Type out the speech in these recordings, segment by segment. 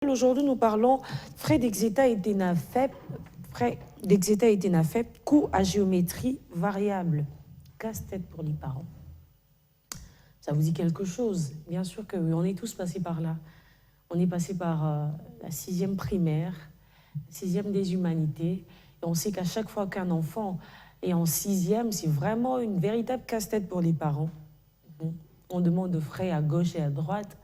Aujourd'hui, nous parlons frais d'exéta et d'ENAFEP, coûts à géométrie variable. Casse-tête pour les parents. Ça vous dit quelque chose? Bien sûr que oui, on est tous passés par là. On est passé par la 6e primaire, 6e des humanités, et on sait qu'à chaque fois qu'un enfant est en 6e, c'est vraiment une véritable casse-tête pour les parents. On demande de frais à gauche et à droite,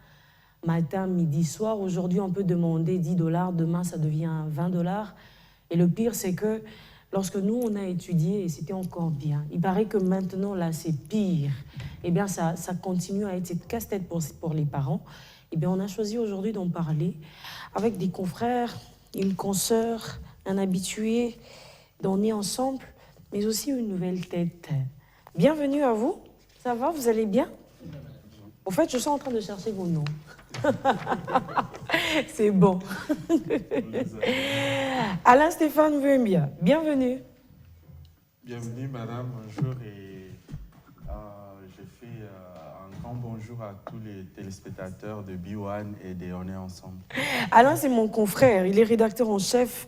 matin, midi, soir. Aujourd'hui, on peut demander 10 $, demain, ça devient 20 $. Et le pire, c'est que lorsque nous, on a étudié, c'était encore bien. Il paraît que maintenant, là, c'est pire. Eh bien, ça continue à être cette casse-tête pour les parents. Eh bien, on a choisi aujourd'hui d'en parler avec des confrères, une consoeur, un habitué, d'en est ensemble, mais aussi une nouvelle tête. Bienvenue à vous. Ça va, vous allez bien? En fait, je suis en train de chercher vos noms. C'est bon. Alain Stéphane Vuembia, bienvenue. Bienvenue, madame, bonjour. Et je fais un grand bonjour à tous les téléspectateurs de B1 et de On est ensemble. Alain, c'est mon confrère. Il est rédacteur en chef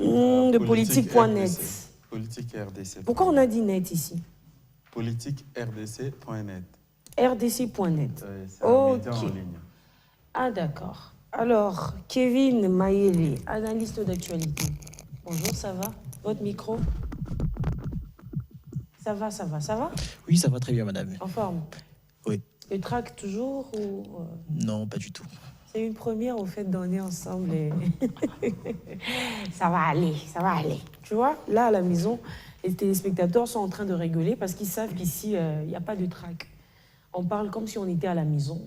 de politique.net. Politique RDC. Pourquoi on a dit net ici? Politique RDC.net. RDC.net. C'est un média en ligne. Ah, d'accord. Alors, Kevin Mayele, analyste d'actualité. Bonjour, ça va? Votre micro? Ça va? Oui, ça va très bien, madame. En forme? Oui. Le trac toujours ou Non, pas du tout. C'est une première au fait d'en est ensemble et ça va aller. Tu vois, là à la maison, les téléspectateurs sont en train de rigoler parce qu'ils savent qu'ici, il n'y a pas de trac. On parle comme si on était à la maison,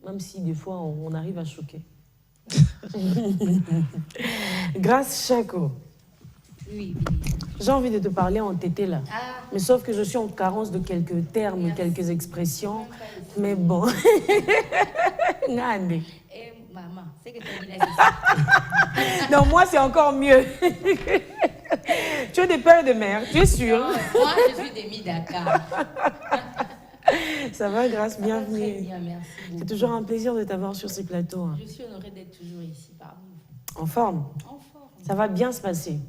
même si des fois on arrive à choquer. Grâce Chaco. Oui. J'ai envie de te parler en tété là. Ah. Mais sauf que je suis en carence de quelques termes, Merci. quelques expressions. Mais bon. Nande. Maman, c'est que tu as dit là. Non, moi, c'est encore mieux. Tu es des pères et des mères, tu es sûr? Moi, je suis demi-Dakar. Ça va, Grâce, bienvenue. Très bien, merci. C'est toujours un plaisir de t'avoir sur ces plateaux. Hein. Je suis honorée d'être toujours ici parmi vous. En forme? En forme. Ça va bien se passer.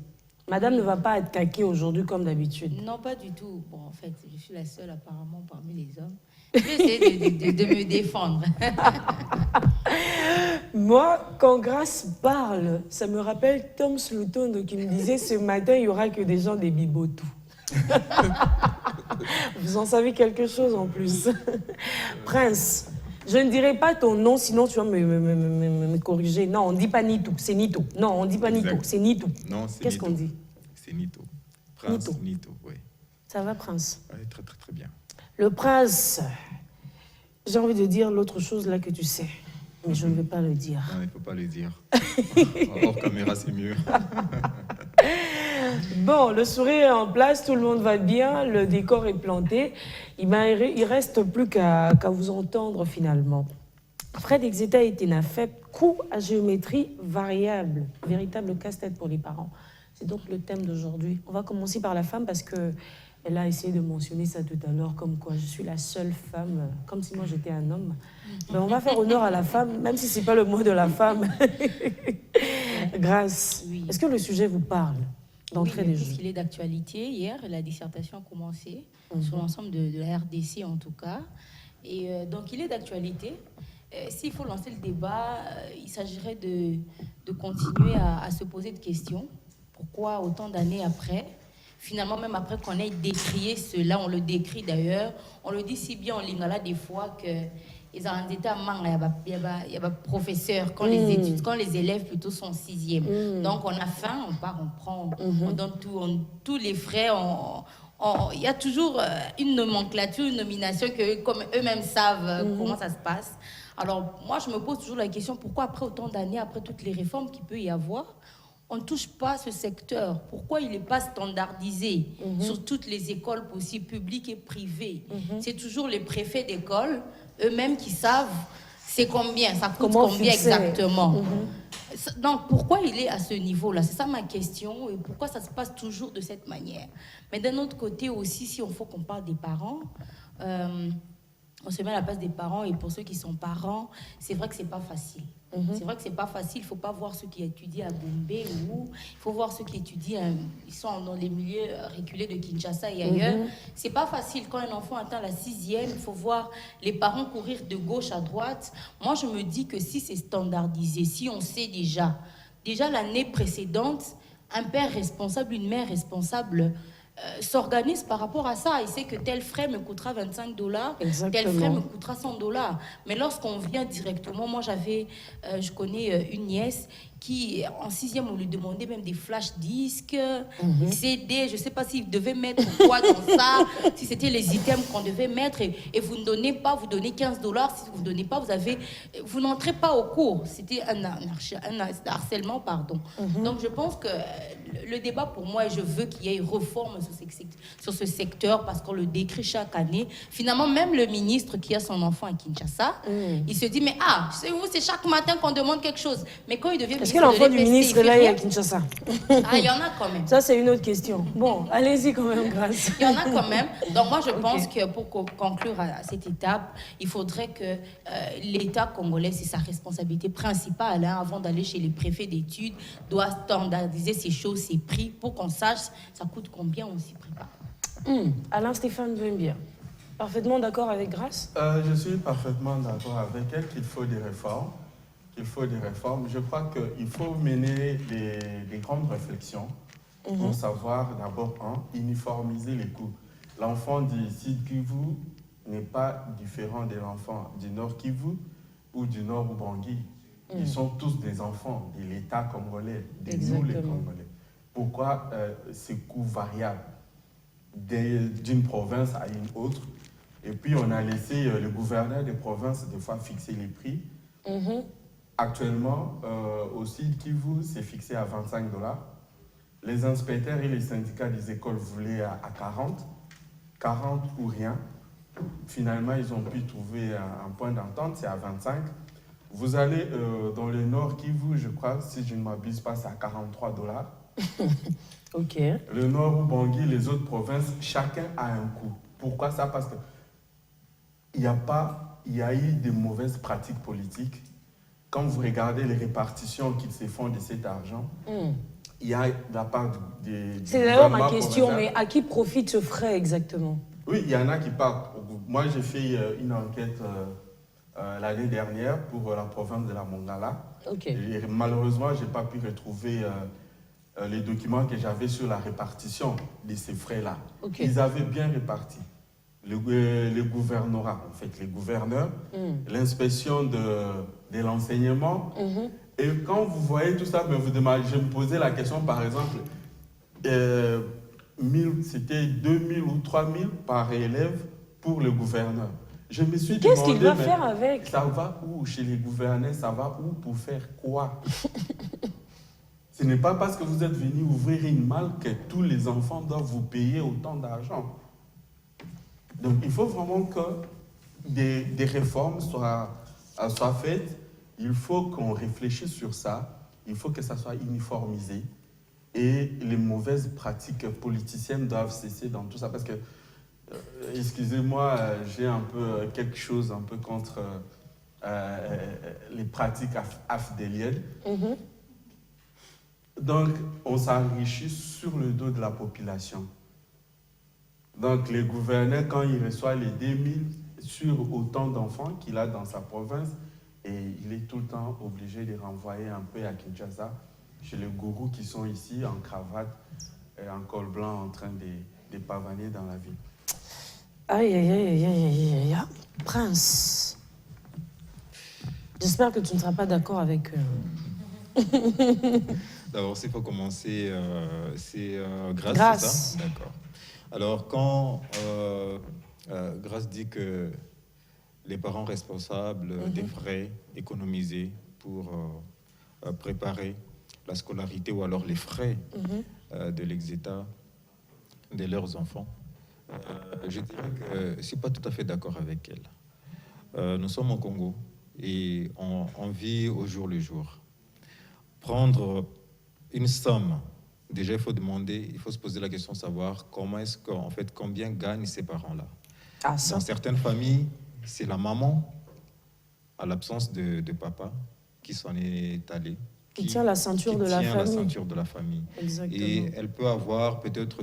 Madame ne va pas être caquée aujourd'hui comme d'habitude. Non, pas du tout. Bon, en fait, je suis la seule apparemment parmi les hommes. Je vais essayer de me défendre. Moi, quand Grâce parle, ça me rappelle Tom Sluton qui me disait ce matin, il n'y aura que des gens des bibotou. Vous en savez quelque chose en plus. Prince, je ne dirai pas ton nom, sinon tu vas me corriger. Non, on ne dit pas Nitou, c'est Nito. Non, on ne dit pas Nito, c'est Nitou. Non, c'est Qu'est-ce qu'on dit? C'est Nito. Prince Nito. Nito, oui. Ça va, Prince? Oui, très, très, très bien. Le prince, j'ai envie de dire l'autre chose là que tu sais, mais je ne vais pas le dire. Non, il ne faut pas le dire. Hors caméra, c'est mieux. Bon, le sourire est en place, tout le monde va bien, le décor est planté. Il reste plus qu'à vous entendre finalement. Frais d'exéta et ENAFEP, coûts à géométrie variable, véritable casse-tête pour les parents. C'est donc le thème d'aujourd'hui. On va commencer par la femme parce que elle a essayé de mentionner ça tout à l'heure, comme quoi je suis la seule femme, comme si moi j'étais un homme. Mais on va faire honneur à la femme, même si ce n'est pas le mot de la femme. Grâce. Oui. Est-ce que le sujet vous parle d'entrée Oui, des jeux? puisqu'il est d'actualité, hier, la dissertation a commencé sur l'ensemble de la RDC en tout cas. Et donc, il est d'actualité. S'il faut lancer le débat, il s'agirait de continuer à se poser des questions. Pourquoi autant d'années après? Finalement, même après qu'on ait décrié cela, on le décrit d'ailleurs, on le dit si bien en lingala des fois que ils ont été à manque, il y a professeurs quand les études, quand les élèves plutôt sont en 6e. Donc on a faim, on part, on prend, on donne tout, tous les frais. Il y a toujours une nomenclature, une nomination que comme eux-mêmes savent comment ça se passe. Alors moi je me pose toujours la question, pourquoi après autant d'années, après toutes les réformes qu'il peut y avoir, on ne touche pas ce secteur? Pourquoi il n'est pas standardisé sur toutes les écoles possibles, publiques et privées? C'est toujours les préfets d'école eux-mêmes qui savent c'est combien, ça coûte Comment combien fixer? exactement. Donc pourquoi il est à ce niveau-là? C'est ça ma question. Et pourquoi ça se passe toujours de cette manière? Mais d'un autre côté aussi, si on faut qu'on parle des parents, on se met à la place des parents, et pour ceux qui sont parents, c'est vrai que c'est pas facile. C'est vrai que c'est pas facile. Il faut pas voir ceux qui étudient à Bombay ou il faut voir ceux qui étudient. Ils sont dans les milieux reculés de Kinshasa et ailleurs. C'est pas facile quand un enfant atteint la 6e. Il faut voir les parents courir de gauche à droite. Moi, je me dis que si c'est standardisé, si on sait déjà l'année précédente, un père responsable, une mère responsable s'organise par rapport à ça. Il sait que tel frais me coûtera $25, tel frais me coûtera $100. Mais lorsqu'on vient directement, moi je connais une nièce qui, en 6e, on lui demandait même des flash disques, des CD, je ne sais pas s'il devait mettre quoi dans ça, si c'était les items qu'on devait mettre, et vous ne donnez pas, vous donnez $15, si vous ne donnez pas, vous n'entrez pas au cours. C'était un harcèlement, pardon. Donc je pense que le débat pour moi, et je veux qu'il y ait une réforme sur ce secteur, parce qu'on le décrit chaque année. Finalement, même le ministre qui a son enfant à Kinshasa, il se dit, mais c'est chaque matin qu'on demande quelque chose. Mais quand il devient est-ce que l'enfant du ministre là est à Kinshasa? Il y en a quand même. Ça, c'est une autre question. Bon, allez-y quand même, Grâce. Il y en a quand même. Donc moi, je pense que pour conclure à cette étape, il faudrait que l'État congolais, c'est sa responsabilité principale, avant d'aller chez les préfets d'études, doit standardiser ces choses, ces prix, pour qu'on sache ça coûte combien on s'y prépare. Alain Stéphane Bembier, parfaitement d'accord avec Grâce? Je suis parfaitement d'accord avec elle qu'il faut des réformes. Je crois qu'il faut mener des grandes réflexions pour savoir d'abord, uniformiser les coûts. L'enfant du Sud Kivu n'est pas différent de l'enfant du Nord Kivu ou du Nord Ubangi. Ils sont tous des enfants de l'État congolais, de nous les Congolais. Pourquoi ces coûts variables d'une province à une autre? Et puis on a laissé le gouverneur des provinces des fois fixer les prix. Actuellement, au Sud Kivu, c'est fixé à $25. Les inspecteurs et les syndicats des écoles voulaient à 40 ou rien. Finalement, ils ont pu trouver un point d'entente, c'est à 25. Vous allez dans le Nord Kivu, je crois, si je ne m'abuse pas, c'est à $43. Ok. Le Nord Ubangi, les autres provinces, chacun a un coût. Pourquoi ça? Parce qu'il y a eu des mauvaises pratiques politiques. Quand vous regardez les répartitions qui se font de cet argent, il y a de la part des c'est d'ailleurs ma question, mais à qui profite ce frais exactement? Oui, il y en a qui partent. Moi, j'ai fait une enquête l'année dernière pour la province de la Mongala. Et malheureusement, je n'ai pas pu retrouver les documents que j'avais sur la répartition de ces frais-là. Ils avaient bien réparti. Le gouvernorat, en fait, les gouverneurs, l'inspection de l'enseignement. Et quand vous voyez tout ça, je me posais la question, par exemple, c'était 2000 ou 3000 par élève pour le gouverneur. Je me suis demandé, qu'est-ce qu'il va faire avec? Ça va où chez les gouverneurs? Ça va où pour faire quoi? Ce n'est pas parce que vous êtes venu ouvrir une malle que tous les enfants doivent vous payer autant d'argent. Donc il faut vraiment que des réformes soient faites. Il faut qu'on réfléchisse sur ça. Il faut que ça soit uniformisé. Et les mauvaises pratiques politiciennes doivent cesser dans tout ça. Parce que, excusez-moi, j'ai un peu quelque chose un peu contre les pratiques afdéliennes. Donc, on s'enrichit sur le dos de la population. Donc, les gouverneurs, quand il reçoit les 2000 sur autant d'enfants qu'il a dans sa province, et il est tout le temps obligé de renvoyer un peu à Kinshasa, chez les gourous qui sont ici, en cravate et en col blanc, en train de pavaner dans la ville. Aïe, aïe, aïe, aïe, aïe, aïe. Prince, j'espère que tu ne seras pas d'accord avec eux. D'abord, s'il faut commencer, c'est Grâce, Grâce. c'est ça? D'accord. Alors, quand Grâce dit que les parents responsables des frais économisés pour préparer la scolarité ou alors les frais de l'ex-État de leurs enfants, je dirais que je ne suis pas tout à fait d'accord avec elle. Nous sommes au Congo et on vit au jour le jour. Prendre une somme, déjà il faut se poser la question de savoir combien gagnent ces parents-là. Dans certaines familles, c'est la maman, à l'absence de papa, qui s'en est allée. Qui tient la ceinture de la tient la famille. ceinture de la famille. Exactement. Et elle peut avoir peut-être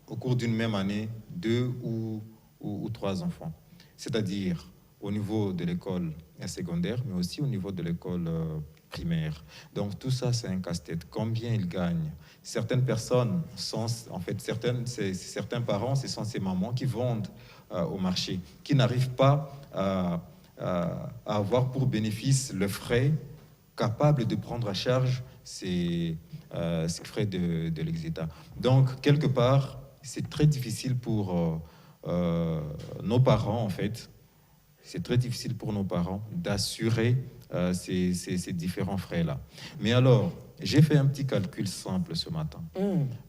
au cours d'une même année, 2 ou 3 enfants. C'est-à-dire au niveau de l'école secondaire, mais aussi au niveau de l'école primaire. Donc tout ça, c'est un casse-tête. Combien ils gagnent? Certaines personnes sont, en fait, certains parents, ce sont ces mamans qui vendent au marché, qui n'arrivent pas à avoir pour bénéfice le frais capable de prendre à charge ces frais de l'ex-État. Donc, quelque part, c'est très difficile pour nos parents, en fait. C'est très difficile pour nos parents d'assurer ces différents frais-là. Mais alors, j'ai fait un petit calcul simple ce matin.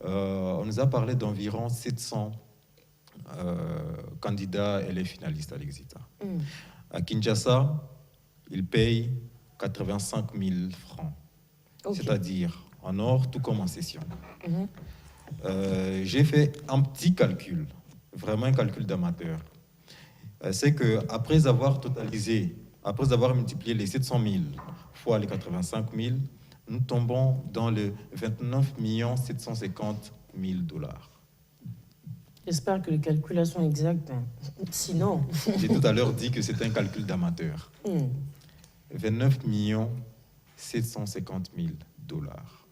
On nous a parlé d'environ 700 candidats et les finalistes à l'ex-État. À Kinshasa, ils payent 85 000 francs. Okay. C'est-à-dire, en or, tout comme en session. J'ai fait un petit calcul, vraiment un calcul d'amateur. C'est qu'après avoir totalisé, après avoir multiplié les 700 000 fois les 85 000, nous tombons dans le 29 750 000 dollars. J'espère que les calculations exactes, sinon... J'ai tout à l'heure dit que c'est un calcul d'amateur. 29 750 000 dollars.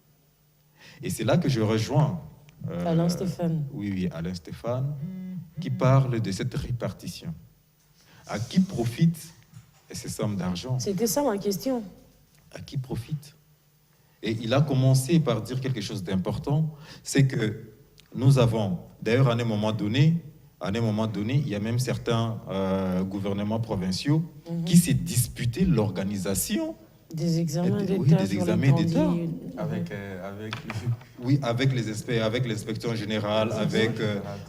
Et c'est là que je rejoins... Alain Stéphane. Oui, Alain Stéphane, qui parle de cette répartition. À qui profitent ces sommes d'argent? C'était ça ma question. À qui profitent? Et il a commencé par dire quelque chose d'important, c'est que nous avons, d'ailleurs à un moment donné, il y a même certains gouvernements provinciaux qui s'est disputé l'organisation des examens d'État. Oui, des examens d'État. Avec les experts, avec l'inspection générale, avec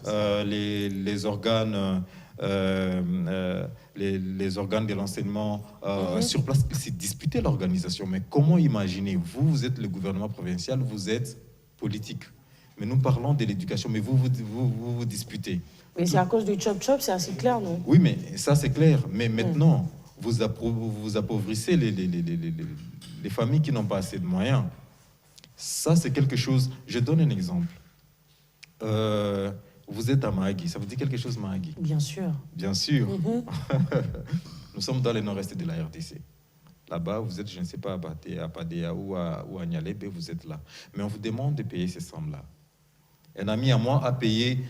les organes. Les organes de l'enseignement sur place, c'est disputer l'organisation. Mais comment imaginer, vous êtes le gouvernement provincial, vous êtes politique. Mais nous parlons de l'éducation, mais vous disputez. Mais c'est à cause du chop-chop, c'est assez clair, non? Oui, mais ça c'est clair. Mais maintenant, vous appauvrissez les familles qui n'ont pas assez de moyens. Ça, c'est quelque chose... Je donne un exemple. Vous êtes à Mahagi. Ça vous dit quelque chose, Mahagi? Bien sûr. Bien sûr. Nous sommes dans le nord-est de la RDC. Là-bas, vous êtes, je ne sais pas, à Padea ou à Nialebe, vous êtes là. Mais on vous demande de payer ces sommes-là. Un ami à moi a payé,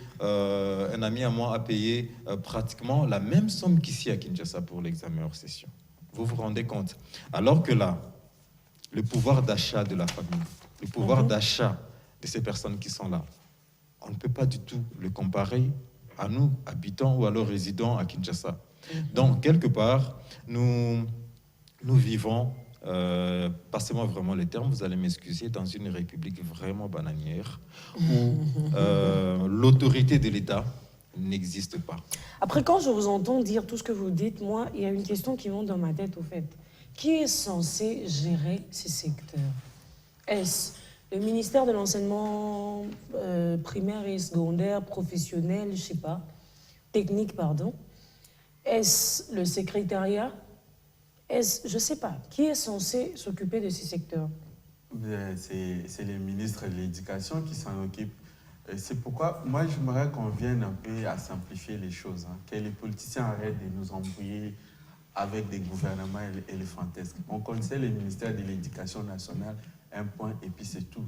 pratiquement la même somme qu'ici à Kinshasa pour l'examen hors session. Vous vous rendez compte? Alors que là, le pouvoir d'achat de la famille, le pouvoir d'achat de ces personnes qui sont là, on ne peut pas du tout le comparer à nous, habitants ou alors résidents à Kinshasa. Donc, quelque part, nous vivons, passez-moi vraiment les termes, vous allez m'excuser, dans une république vraiment bananière où l'autorité de l'État n'existe pas. Après, quand je vous entends dire tout ce que vous dites, moi, il y a une question qui monte dans ma tête, au fait. Qui est censé gérer ces secteurs? Est-ce le ministère de l'enseignement primaire et secondaire, professionnel, je sais pas, technique, pardon? Est-ce le secrétariat? Est-ce, je sais pas, qui est censé s'occuper de ces secteurs? C'est les ministres de l'Éducation qui s'en occupent. C'est pourquoi moi j'aimerais qu'on vienne un peu à simplifier les choses, que les politiciens arrêtent de nous embrouiller avec des gouvernements éléphantesques. On connaissait le ministère de l'Éducation nationale, un point, et puis c'est tout.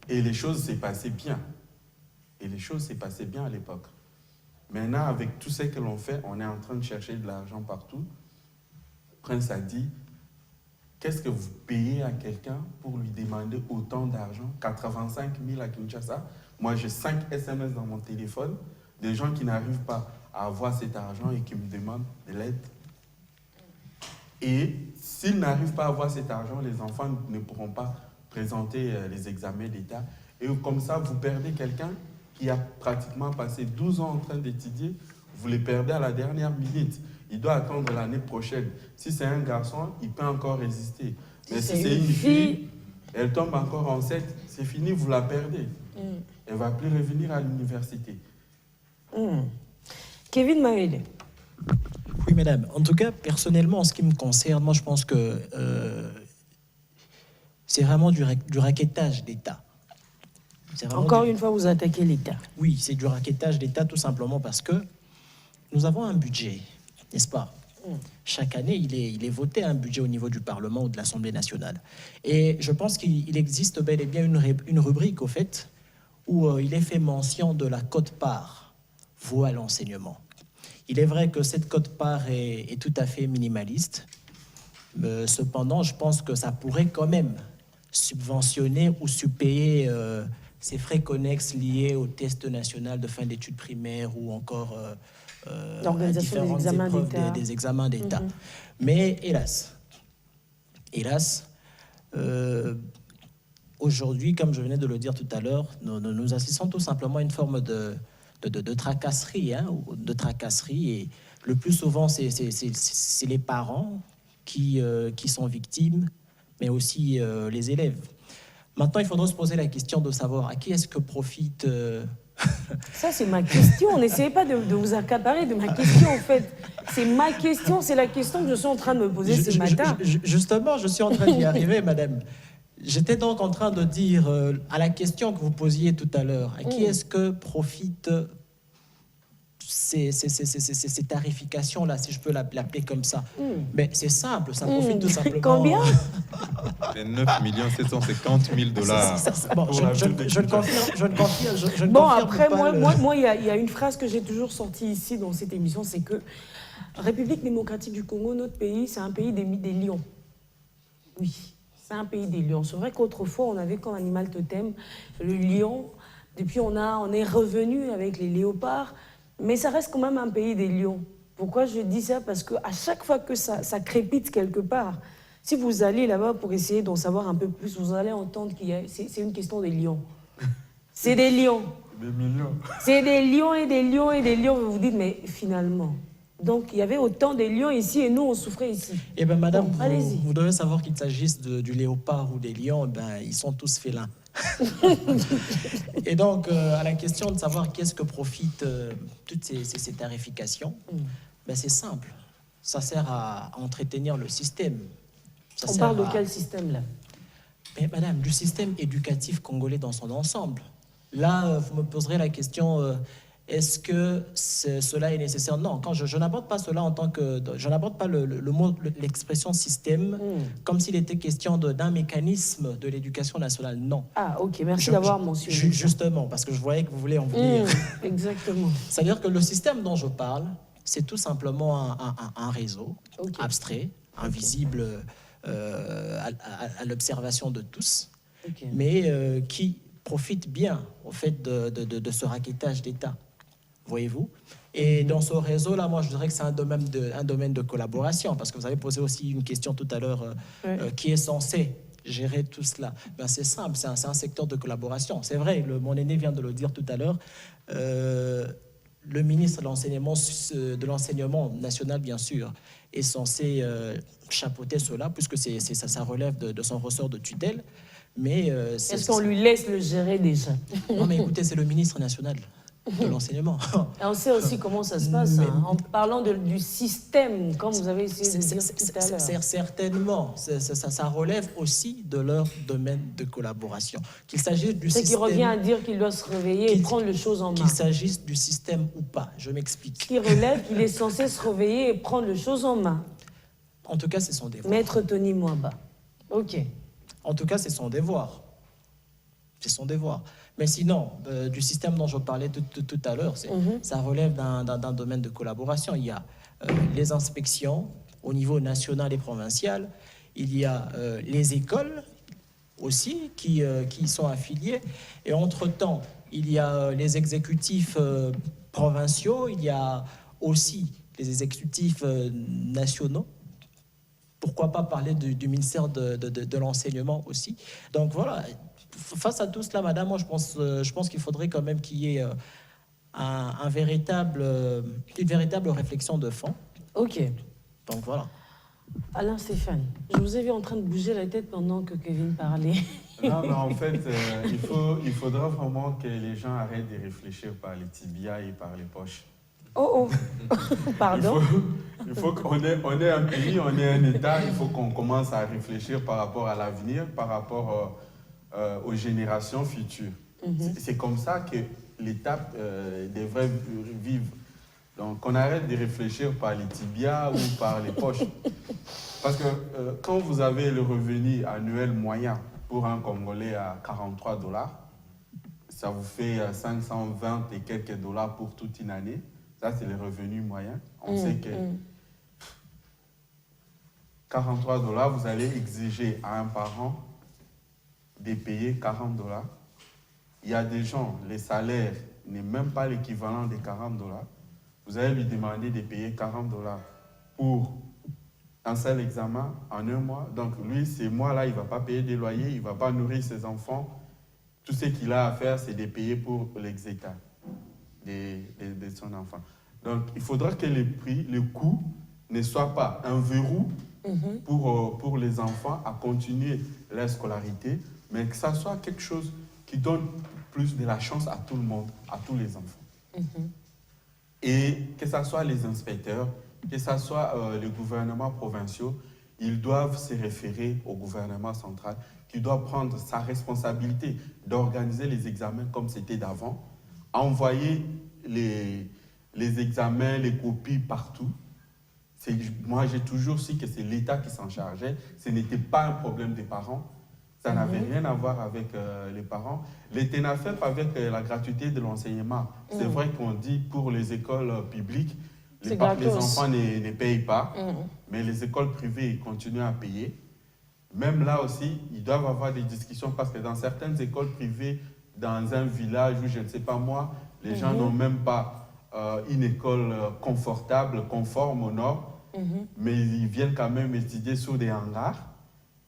Et les choses s'est passées bien. Et les choses s'est passées bien à l'époque. Maintenant, avec tout ce que l'on fait, on est en train de chercher de l'argent partout. Prince a dit, qu'est-ce que vous payez à quelqu'un pour lui demander autant d'argent? 85 000 à Kinshasa. Moi, j'ai 5 SMS dans mon téléphone, des gens qui n'arrivent pas à avoir cet argent et qui me demandent de l'aide. Et s'ils n'arrivent pas à avoir cet argent, les enfants ne pourront pas présenter les examens d'État. Et comme ça, vous perdez quelqu'un qui a pratiquement passé 12 ans en train d'étudier, vous les perdez à la dernière minute. Il doit attendre l'année prochaine. Si c'est un garçon, il peut encore résister. Mais si c'est une fille, elle tombe encore enceinte, c'est fini, vous la perdez. Elle ne va plus revenir à l'université. Kevin Maele, Oui, madame. En tout cas, personnellement, en ce qui me concerne, moi, je pense que c'est vraiment du raquettage d'État. C'est vraiment Encore une fois, vous attaquez l'État. Oui, c'est du raquettage d'État tout simplement parce que nous avons un budget, n'est-ce pas? Chaque année, il est voté un budget au niveau du Parlement ou de l'Assemblée nationale. Et je pense qu'il existe bel et bien une rubrique, au fait, où il est fait mention de la quote-part vouée à l'enseignement. Il est vrai que cette quote-part est tout à fait minimaliste. Cependant, je pense que ça pourrait quand même subventionner ou suppayer ces frais connexes liés au test national de fin d'études primaires ou encore L'organisation des examens d'État. des examens d'État. Mais hélas, aujourd'hui, comme je venais de le dire tout à l'heure, nous assistons tout simplement à une forme de tracasserie, de tracasserie, et le plus souvent, c'est les parents qui sont victimes, mais aussi les élèves. Maintenant, il faudra se poser la question de savoir à qui est-ce que profite... Ça, c'est ma question. N'essayez pas de vous accaparer de ma question, en fait. C'est ma question, c'est la question que je suis en train de me poser ce matin. Justement, je suis en train d'y arriver, madame. J'étais donc en train de dire à la question que vous posiez tout à l'heure, à qui est-ce que profitent ces tarifications-là, si je peux l'appeler comme ça. Mais c'est simple, ça profite tout simplement... Combien? Les 9 750 000 $. Bon, je ne confirme Bon, après, pas moi, il y a une phrase que j'ai toujours sortie ici dans cette émission, c'est que République démocratique du Congo, notre pays, c'est un pays des lions. Oui, c'est un pays des lions. C'est vrai qu'autrefois, on avait comme animal totem le lion. Depuis, on est revenu avec les léopards. Mais ça reste quand même un pays des lions. Pourquoi je dis ça? Parce qu'à chaque fois que ça crépite quelque part, si vous allez là-bas pour essayer d'en savoir un peu plus, vous allez entendre c'est une question des lions. C'est des lions. Des millions. C'est des lions et des lions et des lions. Vous vous dites, mais finalement... Donc, il y avait autant de lions ici et nous, on souffrait ici. Eh bien, madame, bon, vous devez savoir qu'il s'agisse du léopard ou des lions, ils sont tous félins. Et donc, à la question de savoir qu'est-ce que profitent toutes ces tarifications, c'est simple. Ça sert à entretenir le système. On parle de quel système, là? Mais madame, du système éducatif congolais dans son ensemble. Là, vous me poserez la question... est-ce que cela est nécessaire? Non, quand je n'aborde pas cela en tant que... Je n'aborde pas l'expression système comme s'il était question d'un mécanisme de l'éducation nationale. Non. Ah, ok, merci d'avoir mentionné. Justement, parce que je voyais que vous voulez en venir. Exactement. C'est-à-dire que le système dont je parle, c'est tout simplement un réseau abstrait, invisible à l'observation de tous, mais qui profite bien au fait de ce raquettage d'État. Voyez-vous? Et dans ce réseau-là, moi, je dirais que c'est un domaine de collaboration, parce que vous avez posé aussi une question tout à l'heure, qui est censé gérer tout cela? C'est simple, c'est un secteur de collaboration. C'est vrai, mon aîné vient de le dire tout à l'heure, le ministre de l'enseignement national, bien sûr, est censé chapeauter cela, puisque ça relève de son ressort de tutelle. Mais est-ce qu'on lui laisse le gérer déjà? Non, mais écoutez, c'est le ministre national de l'enseignement. Et on sait aussi comment ça se passe, en parlant du système, comme vous avez essayé de dire tout à l'heure. Certainement, ça relève aussi de leur domaine de collaboration. Qu'il s'agisse du système... Ce qui revient à dire qu'il doit se réveiller et prendre les choses en main. Qu'il s'agisse du système ou pas, je m'explique. Ce qui relève qu'il est censé se réveiller et prendre les choses en main. En tout cas, c'est son devoir. Maître Tony Mwaba. Ok. En tout cas, c'est son devoir. C'est son devoir. Mais sinon, du système dont je parlais tout à l'heure, ça relève d'un domaine de collaboration. Il y a les inspections au niveau national et provincial. Il y a les écoles aussi qui sont affiliées. Et entre-temps, il y a les exécutifs provinciaux. Il y a aussi les exécutifs nationaux. Pourquoi pas parler du ministère de l'enseignement aussi. Donc voilà, face à tout cela, madame, moi je pense qu'il faudrait quand même qu'il y ait une véritable réflexion de fond. Ok. Donc voilà. Alain Stéphane, je vous ai vu en train de bouger la tête pendant que Kevin parlait. Non, mais en fait, il faudra vraiment que les gens arrêtent de réfléchir par les tibias et par les poches. Oh, pardon. Il faut qu'on ait, on est un pays, on est un État, il faut qu'on commence à réfléchir par rapport à l'avenir, par rapport aux générations futures. C'est comme ça que l'État devrait vivre. Donc, on arrête de réfléchir par les tibias ou par les poches. Parce que quand vous avez le revenu annuel moyen pour un Congolais à 43 $, ça vous fait 520 et quelques dollars pour toute une année. Ça, c'est le revenu moyen. On sait que 43 $, vous allez exiger à un parent de payer 40 $. Il y a des gens, les salaires n'est même pas l'équivalent des 40 $. Vous allez lui demander de payer 40 $ pour un seul examen en un mois. Donc lui, ces mois-là, il ne va pas payer des loyers, il ne va pas nourrir ses enfants. Tout ce qu'il a à faire, c'est de payer pour l'exécution de son enfant. Donc il faudra que les prix, le coût ne soit pas un verrou pour les enfants à continuer leur scolarité, mais que ça soit quelque chose qui donne plus de la chance à tout le monde, à tous les enfants. Et que ce soit les inspecteurs, que ce soit les gouvernements provinciaux, ils doivent se référer au gouvernement central qui doit prendre sa responsabilité d'organiser les examens comme c'était d'avant, envoyer les examens, les copies partout. Moi, j'ai toujours su que c'est l'État qui s'en chargeait. Ce n'était pas un problème des parents. Ça n'avait rien à voir avec les parents. Les TENAFEP avec la gratuité de l'enseignement. C'est vrai qu'on dit pour les écoles publiques, les enfants ne payent pas, mais les écoles privées ils continuent à payer. Même là aussi, ils doivent avoir des discussions parce que dans certaines écoles privées, dans un village où je ne sais pas moi, les gens n'ont même pas une école confortable, conforme aux normes, mais ils viennent quand même étudier sur des hangars.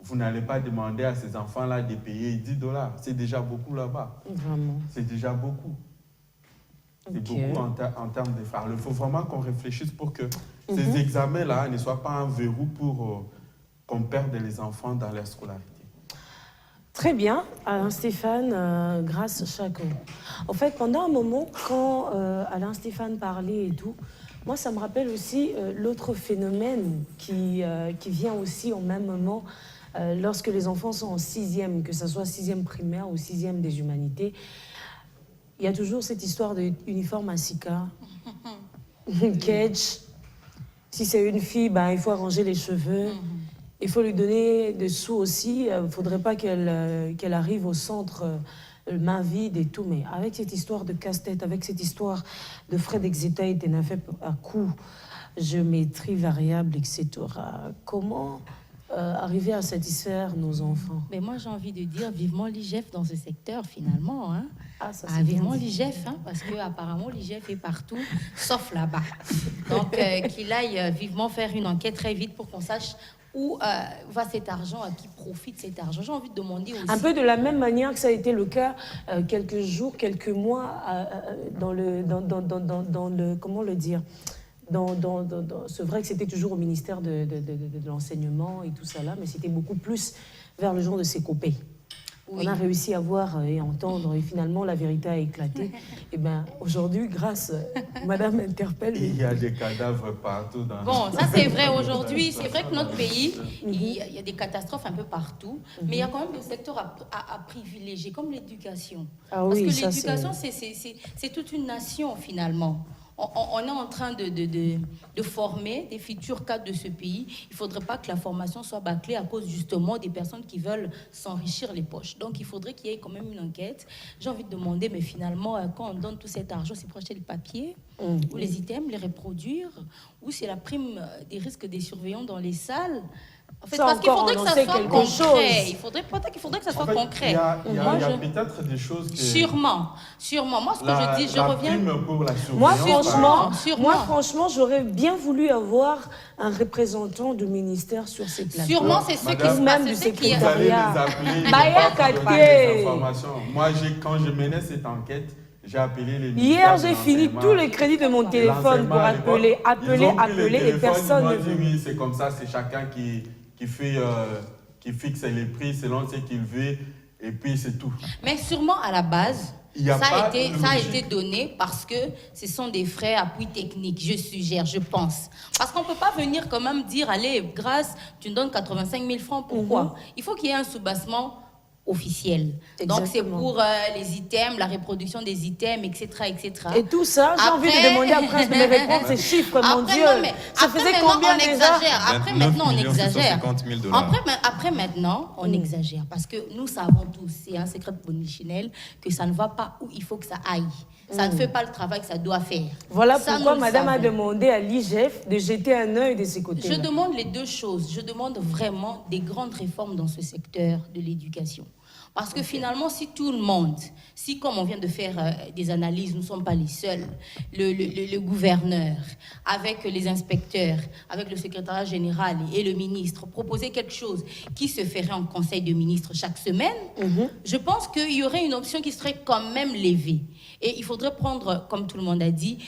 Vous n'allez pas demander à ces enfants-là de payer 10 $. C'est déjà beaucoup là-bas. Vraiment. C'est déjà beaucoup. C'est beaucoup en termes de frères. Il faut vraiment qu'on réfléchisse pour que ces examens-là ne soient pas un verrou pour qu'on perde les enfants dans leur scolarité. Très bien, Alain Stéphane, grâce chacun. En fait, pendant un moment, quand Alain Stéphane parlait et tout, moi, ça me rappelle aussi l'autre phénomène qui vient aussi au même moment lorsque les enfants sont en 6e, que ce soit 6e primaire ou 6e des humanités. Il y a toujours cette histoire d'uniforme à sika, catch. Si c'est une fille, ben, il faut arranger les cheveux. Il faut lui donner des sous aussi. Il ne faudrait pas qu'elle arrive au centre main vide et tout. Mais avec cette histoire de casse-tête, avec cette histoire de frais d'exéta et TENAFEP à coût, géométrie variable, etc., comment arriver à satisfaire nos enfants? Mais moi, j'ai envie de dire vivement l'IGF dans ce secteur, finalement. Hein. Ça, vivement l'IGF, hein, parce qu'apparemment, l'IGF est partout, sauf là-bas. Donc, qu'il aille vivement faire une enquête très vite pour qu'on sache où va cet argent, à qui profite cet argent. J'ai envie de demander aussi... Un peu de la même manière que ça a été le cas quelques jours, quelques mois dans le comment le dire, c'est vrai que c'était toujours au ministère de l'enseignement et tout ça là, mais c'était beaucoup plus vers le genre de ces copés. Oui. On a réussi à voir et entendre et finalement la vérité a éclaté. Et bien aujourd'hui, grâce Madame interpelle. Il y a des cadavres partout. Bon, ça c'est vrai aujourd'hui. C'est vrai que notre pays, il y a des catastrophes un peu partout, mais il y a quand même des secteurs à privilégier, comme l'éducation. Ah oui, parce que l'éducation, c'est toute une nation finalement. On est en train de former des futurs cadres de ce pays. Il ne faudrait pas que la formation soit bâclée à cause justement des personnes qui veulent s'enrichir les poches. Donc il faudrait qu'il y ait quand même une enquête. J'ai envie de demander, mais finalement, quand on donne tout cet argent, c'est pour acheter le papier ou les items, les reproduire, ou c'est la prime des risques des surveillants dans les salles. En fait, parce qu'il faudrait que ça soit concret. Il faudrait que ça soit concret. Il y a peut-être des choses que... Sûrement. Moi, ce que je dis, je reviens... Pour la surveillance, moi, franchement, j'aurais bien voulu avoir un représentant du ministère sur ces plateaux. Sûrement, c'est ce qui se même du secrétariat. Vous allez les appeler. Moi, quand je menais cette enquête, j'ai appelé les ministères. Hier, j'ai fini tous les crédits de mon téléphone pour appeler, et personne ne veut. Oui, c'est comme ça, c'est chacun qui fixe les prix selon ce qu'il veut, et puis c'est tout. Mais sûrement, à la base, Il y a Ça pas a été, de ça a logique. été donné parce que ce sont des frais appui technique, je suggère, je pense. Parce qu'on ne peut pas venir quand même dire, allez, grâce, tu me donnes 85 000 francs, pourquoi? Il faut qu'il y ait un soubassement officiel. Donc c'est Exactement. pour les items, la reproduction des items, etc. etc. Et tout ça, j'ai envie de demander à Prince de me répondre ces chiffres, mon Après, Dieu. non, mais Ça après, faisait maintenant, combien on déjà? exagère. Après, 29 maintenant, on exagère. 650 000 $. Après, maintenant, on exagère. Parce que nous savons tous, c'est un secret de polichinelle, que ça ne va pas où il faut que ça aille. Ça ne fait pas le travail que ça doit faire. Voilà Ça, pourquoi nous le madame a savons. demandé à l'IGF de jeter un œil de ses côtés. Je demande les deux choses. Je demande vraiment des grandes réformes dans ce secteur de l'éducation. Parce que finalement, si tout le monde, si comme on vient de faire des analyses, nous ne sommes pas les seuls, le gouverneur, avec les inspecteurs, avec le secrétariat général et le ministre, proposer quelque chose qui se ferait en conseil de ministres chaque semaine, je pense qu'il y aurait une option qui serait quand même levée. Et il faudrait prendre, comme tout le monde a dit,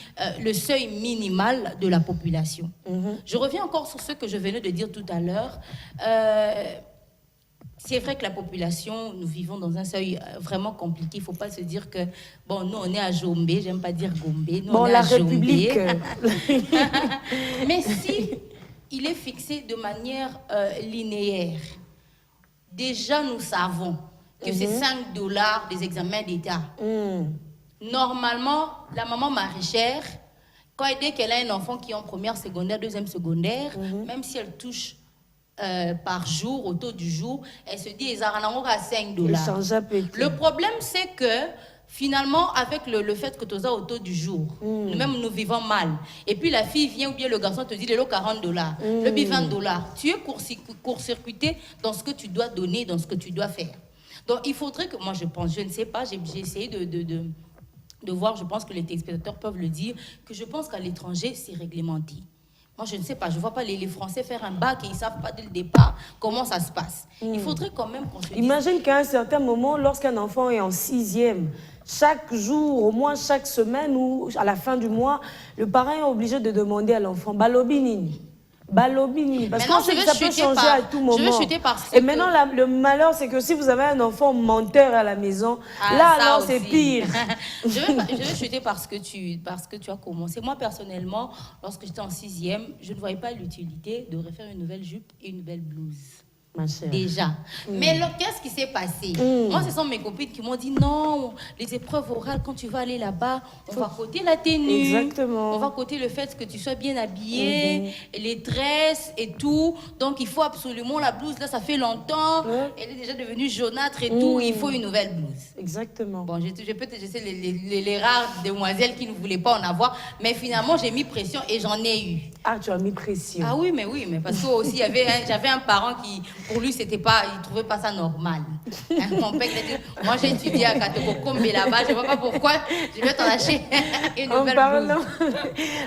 le seuil minimal de la population. Je reviens encore sur ce que je venais de dire tout à l'heure. C'est vrai que la population, nous vivons dans un seuil vraiment compliqué. Il ne faut pas se dire que, bon, nous, on est à Jombe, j'aime pas dire Gombe, nous, Bon, on est la à Jombe. République. Mais si il est fixé de manière linéaire, déjà, nous savons que c'est 5 $ des examens d'État. Normalement, la maman maraîchère, dès qu'elle a un enfant qui est en première secondaire, deuxième secondaire, même si elle touche par jour, au taux du jour, elle se dit, ils ont à 5 $. Échange à petit. Le problème, c'est que finalement, avec le fait que tu as au taux du jour, nous-mêmes, nous vivons mal. Et puis la fille vient ou bien le garçon te dit, le lot 40 $, le billet 20 $. Tu es court-circuité dans ce que tu dois donner, dans ce que tu dois faire. Donc, il faudrait que, moi, je pense, je ne sais pas, j'ai essayé de voir, je pense que les téléspectateurs peuvent le dire, que je pense qu'à l'étranger, c'est réglementé. Moi, je ne sais pas, je ne vois pas les Français faire un bac et ils ne savent pas dès le départ comment ça se passe. Il faudrait quand même qu'on se dise... Imagine qu'à un certain moment, lorsqu'un enfant est en 6e, chaque jour, au moins chaque semaine ou à la fin du mois, le parent est obligé de demander à l'enfant « Balobinini ». Balobini, parce Maintenant, qu'on sait je que vais ça peut chuter changer à tout moment. je vais chuter parce Et que- maintenant, le malheur, c'est que si vous avez un enfant menteur à la maison, Ah, là, ça alors, c'est aussi. pire. je vais chuter parce que tu as commencé. Moi, personnellement, lorsque j'étais en 6e, je ne voyais pas l'utilité de refaire une nouvelle jupe et une nouvelle blouse. Ma chère. Déjà. Mais là, qu'est-ce qui s'est passé? Moi, ce sont mes copines qui m'ont dit non, les épreuves orales, quand tu vas aller là-bas, on va coter la tenue. Exactement. On va coter le fait que tu sois bien habillée, les tresses et tout. Donc, il faut absolument la blouse. Là, ça fait longtemps. Ouais. Elle est déjà devenue jaunâtre et tout. Il faut une nouvelle blouse. Exactement. Bon, je sais les rares demoiselles qui ne voulaient pas en avoir. Mais finalement, j'ai mis pression et j'en ai eu. Ah, tu as mis pression. Ah oui, mais parce que aussi j'avais un parent qui, pour lui, c'était pas, il trouvait pas ça normal. Hein, mon père il a dit, moi j'ai étudié à Katoko-Kombe là-bas, je vois pas pourquoi je vais t'en lâcher une En nouvelle parlant, blouse.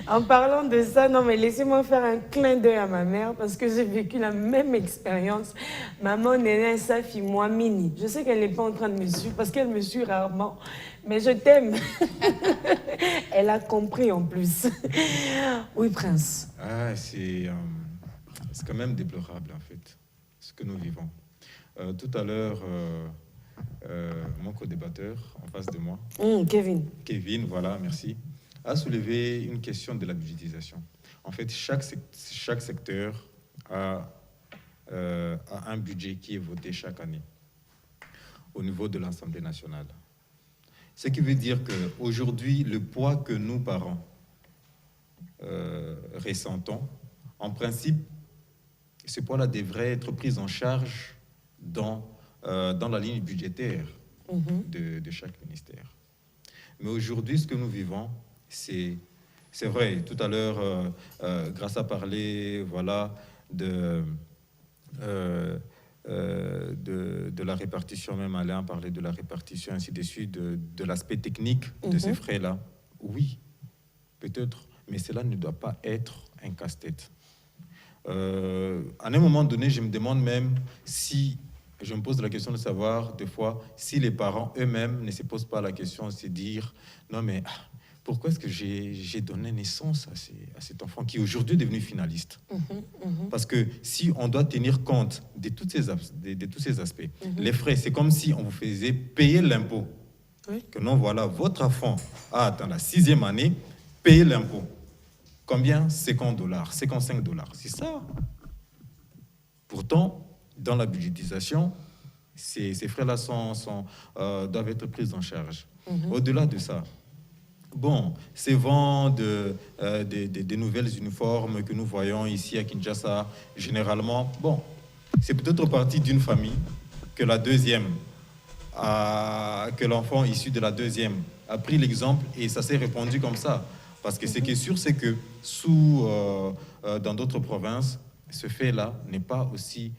en parlant de ça, non mais laissez-moi faire un clin d'œil à ma mère parce que j'ai vécu la même expérience. Maman Néné Safi, moi Mini. Je sais qu'elle n'est pas en train de me suivre parce qu'elle me suit rarement, mais je t'aime. Elle a compris en plus. Oui, Prince. Ah, c'est quand même déplorable, en fait, ce que nous vivons. Tout à l'heure, mon co-débatteur en face de moi, Kevin. Kevin, voilà, merci, a soulevé une question de la budgétisation. En fait, chaque secteur a un budget qui est voté chaque année au niveau de l'Assemblée nationale. Ce qui veut dire qu'aujourd'hui, le poids que nous, parents, ressentons, en principe, ce poids-là devrait être pris en charge dans la ligne budgétaire de chaque ministère. Mais aujourd'hui, ce que nous vivons, c'est vrai. Tout à l'heure, Grâce a parlé, voilà, de la répartition, même Alain parlait de la répartition, ainsi de suite, de l'aspect technique de ces frais-là. Oui, peut-être, mais cela ne doit pas être un casse-tête. À un moment donné, je me demande même si, je me pose la question de savoir, des fois, si les parents eux-mêmes ne se posent pas la question de se dire, non mais pourquoi est-ce que j'ai donné naissance à cet enfant qui aujourd'hui est devenu finaliste? Parce que si on doit tenir compte de tous ces aspects, les frais, c'est comme si on vous faisait payer l'impôt. Oui. Que non, voilà, votre enfant a atteint la 6e année, payez l'impôt. Combien? $50, $55. C'est ça. Pourtant, dans la budgétisation, ces frais-là doivent être pris en charge. Au-delà de ça, bon, ces vents des nouvelles uniformes que nous voyons ici à Kinshasa, généralement, bon, c'est peut-être parti d'une famille que la deuxième, que l'enfant issu de la deuxième a pris l'exemple et ça s'est répandu comme ça. Parce que ce qui est sûr, c'est que dans d'autres provinces, ce fait-là n'est pas aussi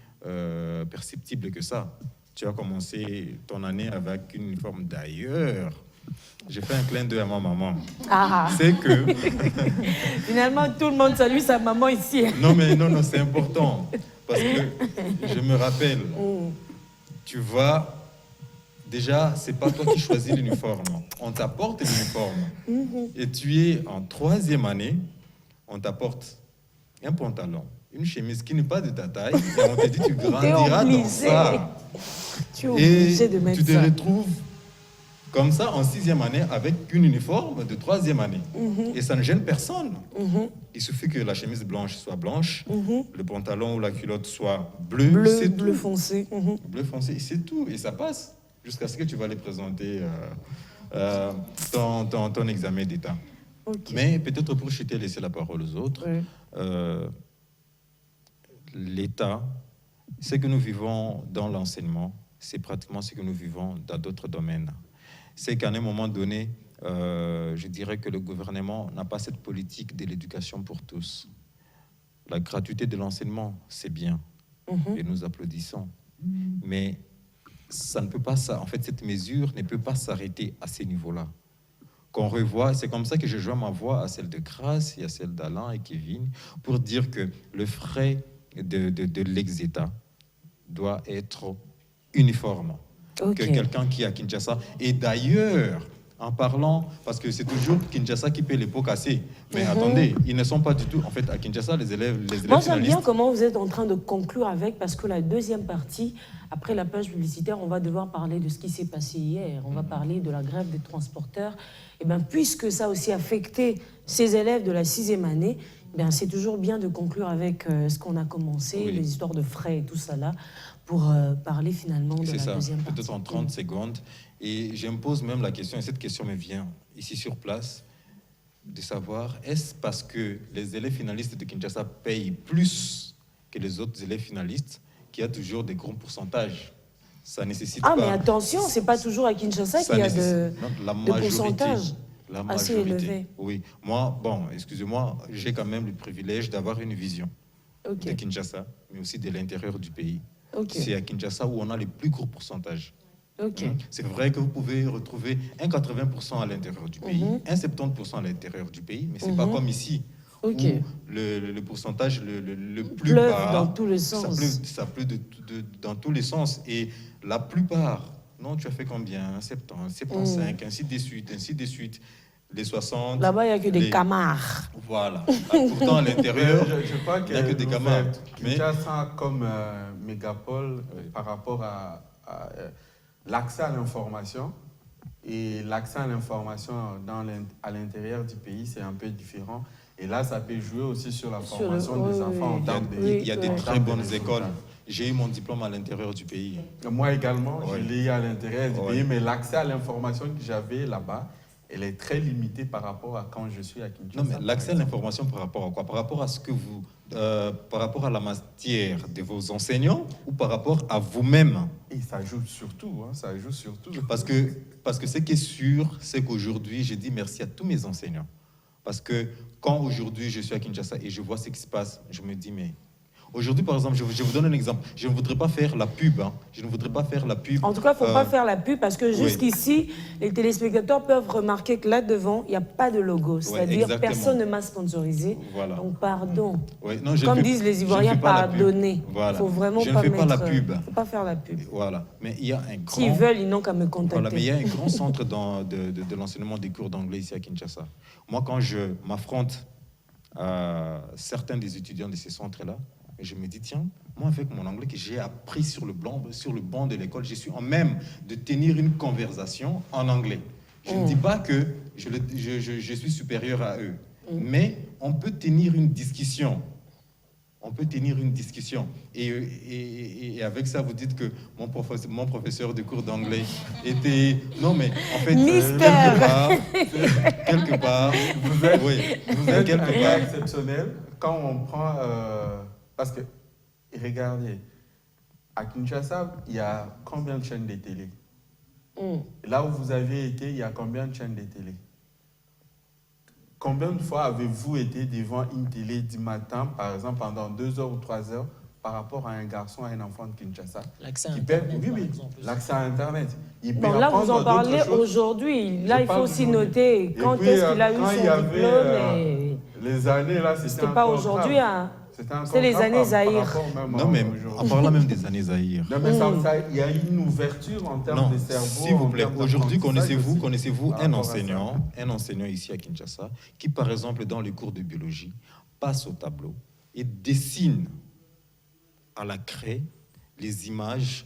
perceptible que ça. Tu as commencé ton année avec une uniforme d'ailleurs. J'ai fait un clin d'œil à ma maman. Ah. C'est que... Finalement, tout le monde salue sa maman ici. Non, c'est important. Parce que je me rappelle, tu vas... Déjà, c'est pas toi qui choisis l'uniforme. On t'apporte l'uniforme. Et tu es en 3e année, on t'apporte un pantalon, une chemise qui n'est pas de ta taille, et on te dit tu grandiras dans ça. Tu es obligé de mettre ça. Tu te retrouves comme ça en 6e année avec une uniforme de 3e année. Et ça ne gêne personne. Il suffit que la chemise blanche soit blanche, le pantalon ou la culotte soit bleu, bleu foncé. Bleu foncé, c'est tout. Et ça passe jusqu'à ce que tu vas les présenter ton examen d'État. Okay. Mais peut-être pour chuter, laisser la parole aux autres, l'État, ce que nous vivons dans l'enseignement, c'est pratiquement ce que nous vivons dans d'autres domaines. C'est qu'à un moment donné, je dirais que le gouvernement n'a pas cette politique de l'éducation pour tous. La gratuité de l'enseignement, c'est bien, et nous applaudissons. Mais ça ne peut pas, en fait, cette mesure ne peut pas s'arrêter à ces niveaux-là. Qu'on revoit, c'est comme ça que je joins ma voix à celle de Grace et à celle d'Alain et Kevin pour dire que le frais de l'ex-État doit être uniforme. Que quelqu'un qui est à Kinshasa, et d'ailleurs, en parlant, parce que c'est toujours Kinshasa qui paie les pots cassés, mais attendez, ils ne sont pas du tout, en fait, à Kinshasa, les élèves Moi, j'aime bien comment vous êtes en train de conclure avec, parce que la deuxième partie, après la page publicitaire, on va devoir parler de ce qui s'est passé hier, on va parler de la grève des transporteurs. Et bien, puisque ça a aussi affecté ces élèves de la 6e année, c'est toujours bien de conclure avec ce qu'on a commencé, les histoires de frais et tout ça là, pour parler finalement de la deuxième partie. Peut-être en 30 secondes. Et je me pose même la question, et cette question me vient ici sur place, de savoir, est-ce parce que les élèves finalistes de Kinshasa payent plus que les autres élèves finalistes qu'il y a toujours des gros pourcentages? Ça nécessite pas... mais attention, c'est pas toujours à Kinshasa qu'il y a de pourcentages assez élevés. Oui. Moi, excusez-moi, j'ai quand même le privilège d'avoir une vision de Kinshasa, mais aussi de l'intérieur du pays. C'est à Kinshasa où on a les plus gros pourcentages. C'est vrai que vous pouvez retrouver un 80% à l'intérieur du pays, un 70% à l'intérieur du pays, mais c'est pas comme ici. Où le pourcentage le plus bas, dans tous les sens. Ça pleut dans tous les sens. Et la plupart, non, tu as fait combien? 70, 75, ainsi de suite. Les 60. Là-bas, il n'y a que des camarades. Voilà. Pourtant, à l'intérieur, je crois il n'y a que des camarades. Mais Kinshasa comme mégapole par rapport à l'accès à l'information. Et l'accès à l'information à l'intérieur du pays, c'est un peu différent. Et là, ça peut jouer aussi sur la formation des enfants en termes de... Il y a des très bonnes écoles. J'ai eu mon diplôme à l'intérieur du pays. Moi également, je l'ai eu à l'intérieur du pays, mais l'accès à l'information que j'avais là-bas, elle est très limitée par rapport à quand je suis à Kinshasa. Non, mais l'accès à l'information par rapport à quoi? Par rapport à ce que vous... par rapport à la matière de vos enseignants ou par rapport à vous-même? Et ça joue surtout, ça joue surtout. Parce que ce qui est sûr, c'est qu'aujourd'hui, je dis merci à tous mes enseignants. Parce que quand aujourd'hui je suis à Kinshasa et je vois ce qui se passe, je me dis, mais... Aujourd'hui, par exemple, je vous donne un exemple. Je ne voudrais pas faire la pub. Je ne voudrais pas faire la pub. En tout cas, il ne faut pas faire la pub parce que jusqu'ici, les téléspectateurs peuvent remarquer que là devant, il n'y a pas de logo. C'est-à-dire que personne ne m'a sponsorisé. Voilà. Donc, pardon. Non, comme disent les Ivoiriens, pardonner. Voilà. Il faut vraiment je pas ne fais pas la pub. Il ne faut pas faire la pub. Voilà. Mais il y a un grand... S'ils veulent, ils n'ont qu'à me contacter. Voilà, mais il y a un grand centre de l'enseignement des cours d'anglais ici à Kinshasa. Moi, quand je m'affronte à certains des étudiants de ces centres-là, Mais je me dis, tiens, moi, avec mon anglais que j'ai appris sur le banc de l'école, je suis en même de tenir une conversation en anglais. Je ne dis pas que je suis supérieur à eux, mais on peut tenir une discussion. On peut tenir une discussion. Et avec ça, vous dites que mon professeur de cours d'anglais était... Non, mais en fait, quelque part... Vous êtes un cas exceptionnel quand on prend... parce que, regardez, à Kinshasa, il y a combien de chaînes de télé? Là où vous avez été, il y a combien de chaînes de télé? Combien de fois avez-vous été devant une télé du matin, par exemple, pendant 2 heures ou 3 heures, par rapport à un garçon, à un enfant de Kinshasa? L'accès à Internet, oui, l'accès à Internet. Bon, là, vous en parlez aujourd'hui. Là, il faut aussi noter quand est-ce qu'il a eu son diplôme. Les années, là, c'était pas aujourd'hui, hein. C'est les années Zaïre. Non, mais en parlant même des années Zaïre. Non, mais il y a une ouverture en termes de cerveau. S'il vous plaît, aujourd'hui, connaissez-vous un enseignant ici à Kinshasa qui, par exemple, dans les cours de biologie, passe au tableau et dessine à la craie les images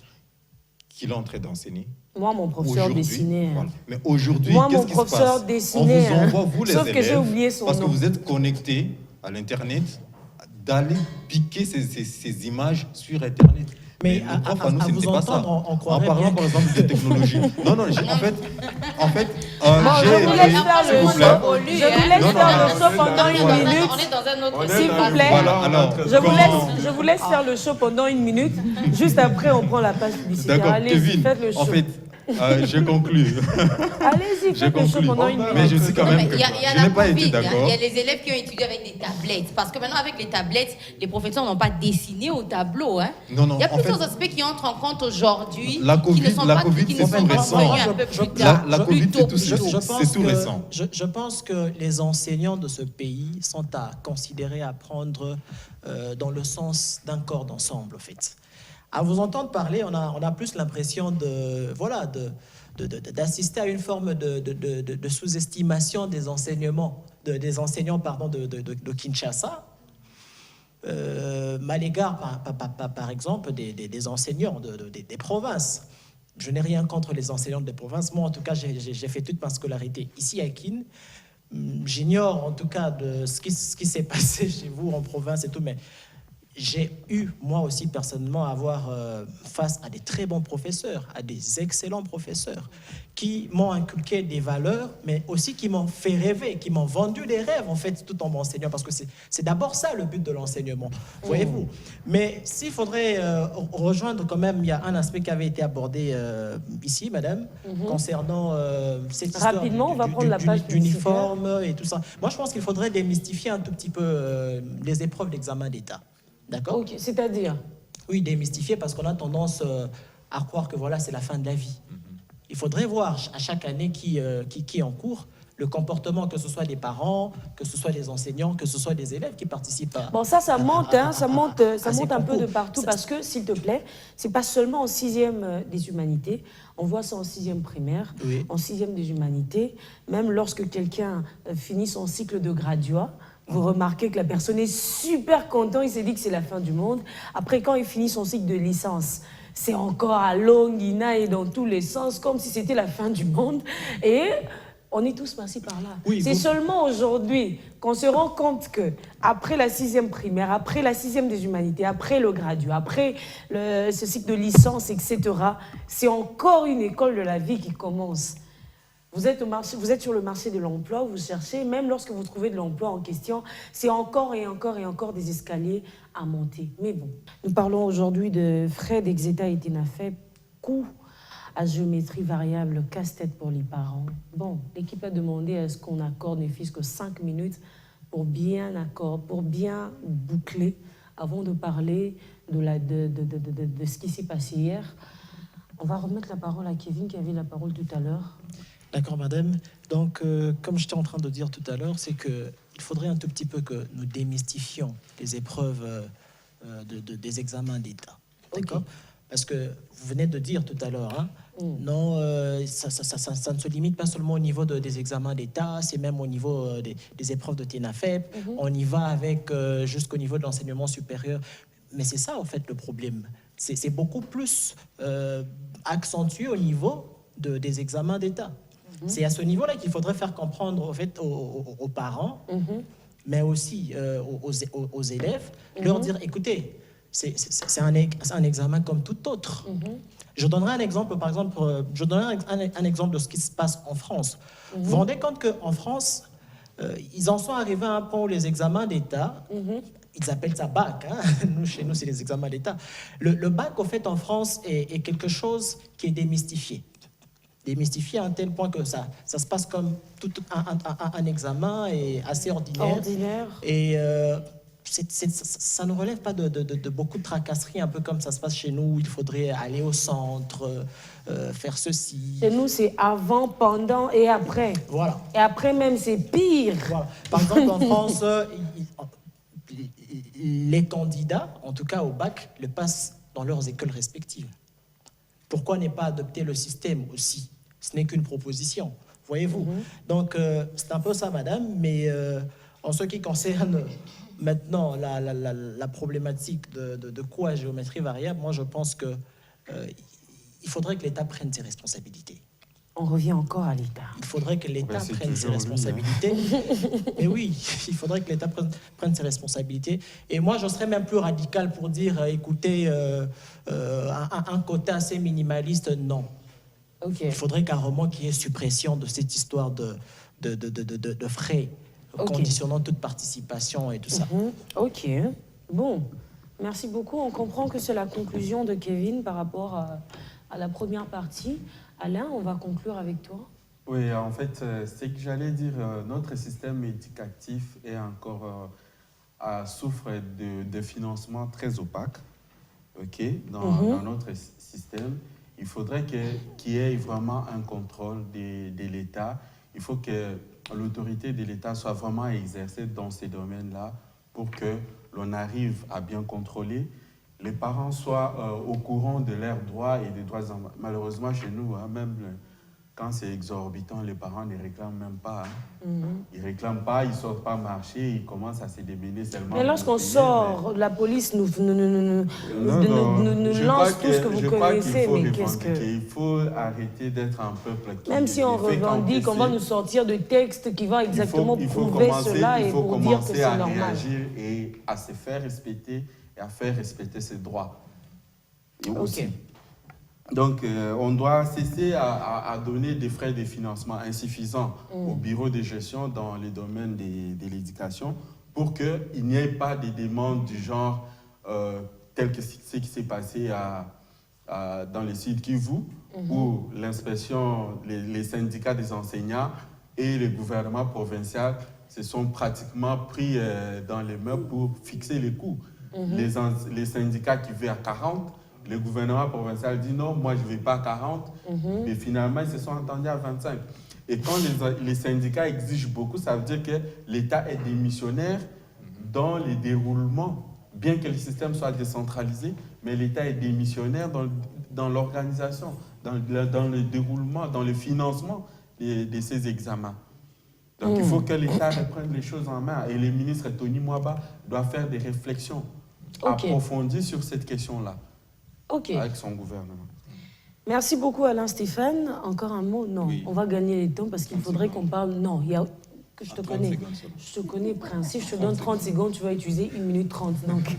qu'il est en train d'enseigner? Moi, mon professeur dessinait. Voilà. Mais aujourd'hui, qu'est-ce qui se passe? Dessinait, on vous envoie, vous les Sauf élèves, que j'ai oublié son parce nom. que vous êtes connectés à l'Internet, d'aller piquer ces images sur Internet. Mais le prof, à nous, à ce vous n'était pas ça. entendre, on En croirait parlant, bien par exemple, de technologie. Non, non, en fait, je vous laisse faire le show. Je vous laisse faire le show pendant une minute. On est dans un autre S'il vous plaît. Voilà, alors, Je vous laisse faire le show pendant une minute. Juste après, on prend la page publicitaire. D'accord, Allez-y, Kevin, faites le show. en fait, je conclue. Allez-y, faites le show pendant une minute. Mais je dis quand même que Il y a je la n'ai pas été Covid, d'accord. il y a les élèves qui ont étudié avec des tablettes. Parce que maintenant, avec les tablettes, les professeurs n'ont pas dessiné au tableau. Hein. Non, non, il y a en plusieurs fait, aspects qui entrent en compte aujourd'hui. La qui ne Covid, sont la pas, Covid, qui ne c'est sont tout pas récent. revenus un peu plus tard. La Covid, c'est tout Je récent. Je pense que les enseignants de ce pays sont à considérer, à prendre dans le sens d'un corps d'ensemble, en fait. À vous entendre parler, on a plus l'impression d'assister à une forme de sous-estimation des enseignants de Kinshasa, à l'égard, par exemple, des enseignants des provinces. Je n'ai rien contre les enseignants des provinces. Moi, en tout cas, j'ai fait toute ma scolarité ici à Kin. J'ignore, en tout cas, de ce qui s'est passé chez vous en province et tout, mais j'ai eu, moi aussi, personnellement, à avoir face à des très bons professeurs, à des excellents professeurs, qui m'ont inculqué des valeurs, mais aussi qui m'ont fait rêver, qui m'ont vendu des rêves, en fait, tout en m'enseignant, parce que c'est d'abord ça, le but de l'enseignement, voyez-vous. Mais s'il faudrait rejoindre quand même, il y a un aspect qui avait été abordé ici, madame, concernant cette histoire rapidement, on va prendre la page d'uniforme et tout ça. Moi, je pense qu'il faudrait démystifier un tout petit peu les épreuves d'examen d'État. D'accord. Ok, c'est-à-dire? Oui, démystifier parce qu'on a tendance à croire que voilà, c'est la fin de la vie. Il faudrait voir à chaque année qui est en cours le comportement, que ce soit des parents, que ce soit des enseignants, que ce soit des élèves qui participent à... Bon, ça monte un peu de partout Ça, parce que, s'il te plaît, c'est pas seulement en 6e des humanités. On voit ça en 6e primaire, oui. En 6e des humanités. Même lorsque quelqu'un finit son cycle de graduat, vous remarquez que la personne est super contente, il s'est dit que c'est la fin du monde. Après, quand il finit son cycle de licence, c'est encore à Longina et dans tous les sens, comme si c'était la fin du monde. Et on est tous passés par là. Oui, c'est seulement aujourd'hui qu'on se rend compte que après la 6e primaire, après la 6e des humanités, après le graduat, après ce cycle de licence, etc., c'est encore une école de la vie qui commence. Vous êtes sur le marché de l'emploi, vous cherchez, même lorsque vous trouvez de l'emploi en question, c'est encore et encore et encore des escaliers à monter. Mais bon, nous parlons aujourd'hui de frais d'Exeta et TENAFEP, coûts à géométrie variable, casse-tête pour les parents. Bon, l'équipe a demandé à ce qu'on accorde ne fût-ce que 5 minutes pour bien boucler, avant de parler de ce qui s'est passé hier. On va remettre la parole à Kevin qui avait la parole tout à l'heure. D'accord, madame. Donc, comme j'étais en train de dire tout à l'heure, c'est qu'il faudrait un tout petit peu que nous démystifions les épreuves des examens d'État. D'accord ? Okay. Parce que vous venez de dire tout à l'heure, hein, non, ça ne se limite pas seulement au niveau des examens d'État, c'est même au niveau des épreuves de TENAFEP. On y va avec jusqu'au niveau de l'enseignement supérieur. Mais c'est ça, en fait, le problème. C'est beaucoup plus accentué au niveau des examens d'État. C'est à ce niveau-là qu'il faudrait faire comprendre, en fait, aux parents, mais aussi aux élèves, leur dire, écoutez, c'est un examen comme tout autre. Je donnerai un exemple, par exemple, un exemple de ce qui se passe en France. Vous vous rendez compte qu'en France, ils en sont arrivés à un point où les examens d'État, ils appellent ça bac, hein. Chez nous, c'est les examens d'État. Le bac, en fait, en France, est quelque chose qui est démystifié. Démystifié à un tel point que ça se passe comme tout un examen et assez ordinaire. Et ça ne relève pas de beaucoup de tracasseries, un peu comme ça se passe chez nous, où il faudrait aller au centre, faire ceci. Chez nous, c'est avant, pendant et après. Voilà. Et après même, c'est pire. Voilà. Par exemple, en France, les candidats, en tout cas au bac, le passent dans leurs écoles respectives. Pourquoi ne pas adopter le système aussi? Ce n'est qu'une proposition, voyez-vous. Donc, c'est un peu ça, madame, mais en ce qui concerne maintenant la problématique de coût à géométrie variable, moi, je pense que il faudrait que l'État prenne ses responsabilités. On revient encore à l'État. Il faudrait que l'État prenne ses responsabilités. Mais oui, il faudrait que l'État prenne ses responsabilités. Et moi, je serais même plus radical pour dire, écoutez, un quota assez minimaliste, non. Okay. Il faudrait carrément qu'il y ait suppression de cette histoire de frais, conditionnant toute participation et tout ça. Ok. Bon, merci beaucoup. On comprend que c'est la conclusion de Kevin par rapport à la première partie. Alain, on va conclure avec toi. Oui, en fait, c'est que j'allais dire, notre système éducatif est encore souffre de financement très opaque, dans notre système. Il faudrait qu'il y ait vraiment un contrôle de l'État. Il faut que l'autorité de l'État soit vraiment exercée dans ces domaines-là pour que l'on arrive à bien contrôler. Les parents soient au courant de leurs droits et des droits. Malheureusement, chez nous, même quand c'est exorbitant, les parents ne réclament même pas. Ils ne réclament pas, ils ne sortent pas marcher, ils commencent à se démener seulement. Mais lorsqu'on sort, la police nous lance tout ce que vous connaissez. Mais qu'est-ce que... Il faut arrêter d'être un peuple qui... Même si on revendique, on va nous sortir de textes qui vont exactement prouver cela et pour dire que c'est normal. Il faut commencer à réagir et à se faire respecter et à faire respecter ses droits. Et aussi. Donc, on doit cesser à donner des frais de financement insuffisants au bureau de gestion dans les domaines de l'éducation pour qu'il n'y ait pas de demandes du genre tel que ce qui s'est passé dans le Sud Kivu, où l'inspection, les syndicats des enseignants et le gouvernement provincial se sont pratiquement pris dans les mains pour fixer les coûts. Les syndicats qui veulent à 40, le gouvernement provincial dit non, moi je ne vais pas à 40, mais finalement ils se sont entendus à 25. Et quand les syndicats exigent beaucoup, ça veut dire que l'État est démissionnaire dans le déroulement, bien que le système soit décentralisé, mais l'État est démissionnaire dans l'organisation, dans le déroulement, dans le financement de ces examens. Donc il faut que l'État reprenne les choses en main. Et le ministre Tony Mwaba doit faire des réflexions approfondies sur cette question-là. Avec son gouvernement. Merci beaucoup Alain Stéphane. Encore un mot? Non, on va gagner les temps parce qu'il faudrait qu'on parle... Non, il y a... que je te connais. Je te connais, Prince. Si je te donne 30 secondes, tu vas utiliser 1 minute 30. Donc,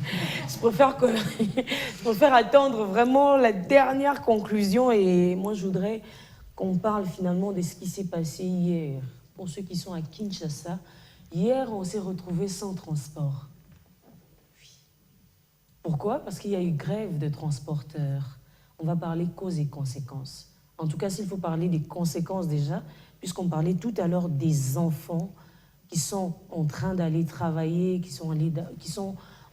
je préfère attendre vraiment la dernière conclusion. Et moi, je voudrais qu'on parle finalement de ce qui s'est passé hier. Pour ceux qui sont à Kinshasa, hier, on s'est retrouvés sans transport. Pourquoi? Parce qu'il y a eu grève de transporteurs. On va parler causes et conséquences. En tout cas, s'il faut parler des conséquences déjà, puisqu'on parlait tout à l'heure des enfants qui sont en train d'aller travailler, qui sont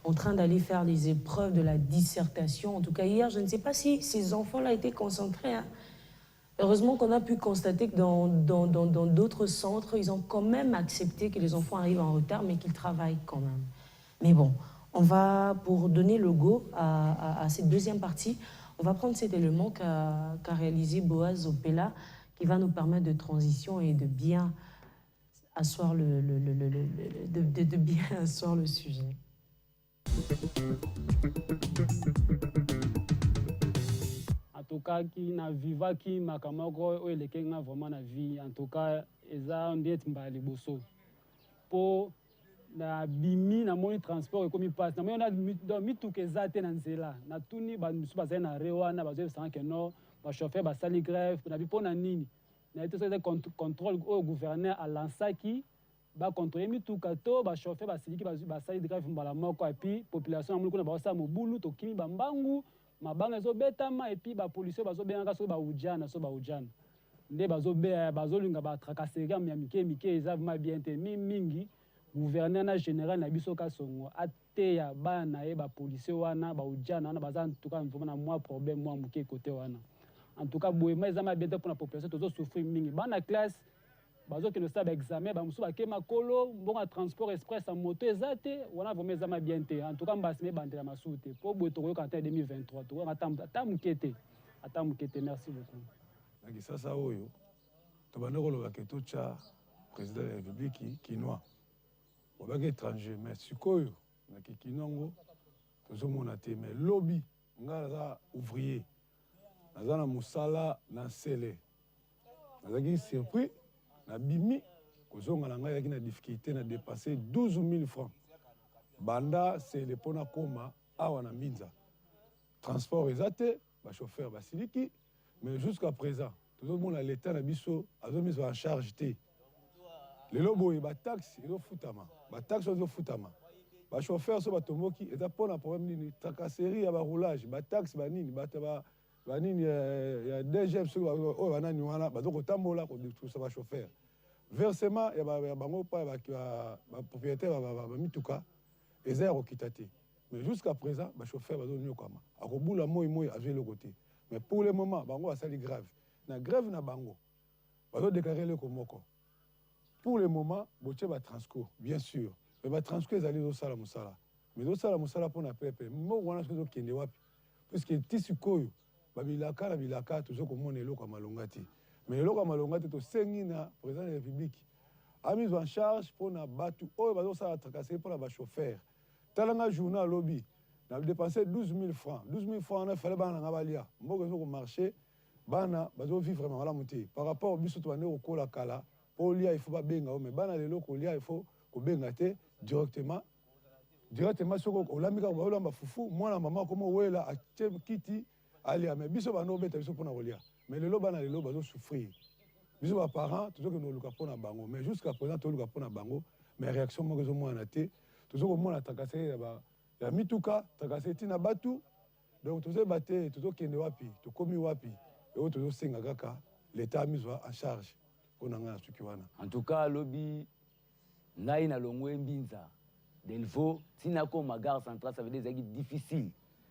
en train d'aller faire des épreuves de la dissertation. En tout cas, hier, je ne sais pas si ces enfants-là étaient concentrés. Heureusement qu'on a pu constater que dans d'autres centres, ils ont quand même accepté que les enfants arrivent en retard, mais qu'ils travaillent quand même. Mais bon... On va, pour donner le go à cette deuxième partie, on va prendre cet élément qu'a réalisé Boaz Opela, qui va nous permettre de transition et de bien asseoir le sujet. En tout cas, qui na viva qui makamoko o elekenga vraiment na vie. En tout cas, eza ndiet mbali boso. Po na bimi na moni transport ekomi passe. Na moni na mituka ezate na nzela. Na tuni ba musu bazali na rewana bazo sanga que non, ba chauffeur ba sali grève, na bipo na nini. Na été ça contrôle au gouverneur à lansaki ba contrôler mituka to ba chauffeur ba siliki ba sali grève mbala moko et puis population amuli kuna ba sa mobulu to kimi ba mbangu mabanga ezobetama et puis bapolisi bazobengaka so baujana nde bazolinga batracasserie ya mike eza vraiment bien te mingi gouverneur na général na biso Kasongo ateya bana na ye bapolisi wana baujana wana baza en tout cas vraiment na mwa problème mwa muke côté wana en tout cas boyema eza bien te pour la population tozosouffrir mingi bana classe bazokende osala baexamen bamosusu bakema kolo mbongo ya transport express ya moto eza te wana vraimen eza bien te en tout cas mbasi mebandela masusu te mpo boye tokoyoka ata 2023 tokoyoka ata moke te merci beaucoup na kisasa oyo tobanda koloba ke totya président de la république kinois obaki étranger mais sikoyo na kikino yango tozomona te mais lobi ngai naza ouvrier naza na mosala na nsele nazalaki surpris na bimi kozonga na ngai yaki na difficulté na dépasser 12 000 francs banda sele mpona koma awa na mbinza transport eza te bachauffeur basiliki mais jusqu'à présent tozomona l'état na biso azomise en charge te lelo boye bataxe ezofutama bataxe ezofutama bachauffeur so batomboki eza mpona problème nini tracasserie ya baroulage bataxe banini banini ya DGF soki oyo banani wana bazokotambola kodetusa bachauffeur versement ya bango mpa bapropriétaire bamituka eza ya kokita te mais jusqu'à présent bachauffeur bazonyokama akobula moi azwi eloko te mais pour le moment bango basali grève na grève na bango bazodéclare eloko moko pour le moment botie batransco bien sûr mais batransco ezali ezosala mosala mais ezosala mosala mpona pepe moko wana soki ezokende wapi puisque ti sikoyo babilaka na bilaka tozokomona eloko ya malonga te mais eloko ya malonga te tosengi na président de la république amise en charge mpona bato oyo bazosala tracasserie mpona bachauffeur talanga journée alobi na dépense 12 000 francs 12 000 francs wana fale bana nanga balia mboka ezokomarché bana bazovivre malamu te par rapport biso tobande kokola kala mpo lia il faut babenga o mais bana lelo kolia il faut kobenga te directement soki olambika olamba fufu mwana mama akoma owela atie kiti alia mais biso bana obeta biso mpona kolia mais lelo bana lelo bazosouffrir biso baparent tozokende koluka mpona bango mais jusqu'à présent toluka mpona bango mais réaction moko ezomwana te tozokomona tracasserie ya mituka tracasserie ntina batu donc tozoyeba te tozokende wapi tokomi wapi oyo tozosenga kaka l'état amise en charge mpona ngai na suki wana en tout cas alobi ngai nalongwe mbinza delvo ntina koma gare centrale ça veut dire ezalaki difficile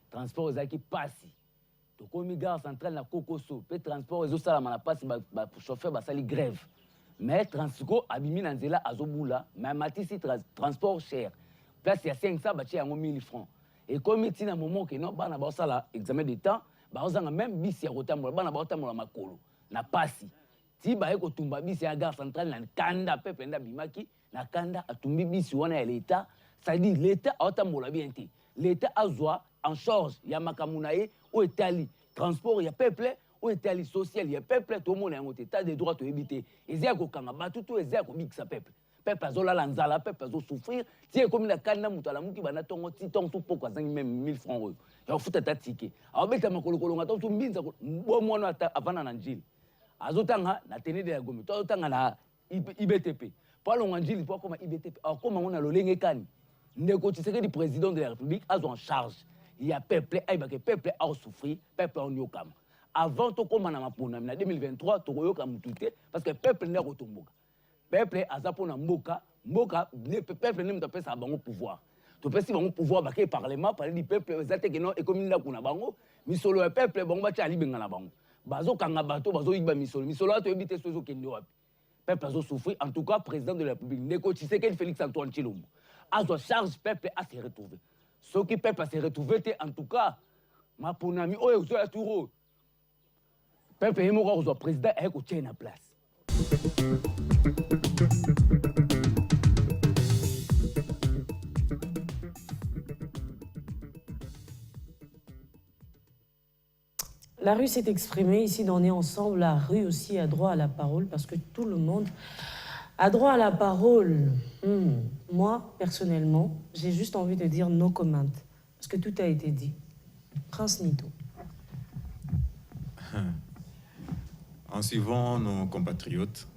transport ezalaki pasi tokomi gare centrale na kokoso mpe transport ezosalama na pasi bachauffeur basali grève mais transiko abimi na nzela azobula mais amatisi transport cher place ya 500 batie yango 1000 francs ekomi ntina momo ke no bana baosala examen de temps baozanga même bisi ya kotambola bana baotambola makolo na pasi ti baye kotumba bisi ya gare centrale na kanda pepe nda bimaki na kanda atumbi bisi wana ya l'état ça dit l'état aotambola bien te l'état azwa en charge ya makambo na ye oyo etali transport ya peuple oyo etali social ya peuple tomona yango te état de droit toyebi te eza ya kokanga bato to eza ya kobikisa peuple peuple azolala nzala peuple azosouffrir ti ekomi na kanda moto alamuki bana ntongo ti ntongo to poko azangi même 1000 francs oyo ya kofuta ata tike aobeta makolokolonga to mbinza bomwana ata avana na njili azotanga na tenede ya gome to azotanga na IBTP po alonga njili po akoma IBTP akoma ngo na lolenge kani ndeko Tshisekedi président de la république azo en charge ya peuple aibake peuple a souffrir peuple a nyokama avant to koma na mapona na 2023 to koyoka mutute parce que peuple n'a kotomboka peuple azapo na mboka peuple ne mtapesa bango pouvoir to pesi bango pouvoir ba ke parlement parler du peuple ezate ke non ekomi nda kuna bango misolo ya peuple bango bacha libenga na bango bazo kanga bato bazo yiba misolo ato ebite sozo kende wapi peuple azo souffrir en tout cas président de la république ndeko Tshisekedi Félix Antoine Tshilombo azo charge peuple à se retrouver ce qui peuple à se retrouver en tout cas ma ponami oyo zo ya touro peuple yemo ko zo président e ko tient na place. La rue s'est exprimée, ici on est ensemble, la rue aussi a droit à la parole, parce que tout le monde a droit à la parole. Moi, personnellement, j'ai juste envie de dire no comment, parce que tout a été dit. Prince Nito. En suivant nos compatriotes,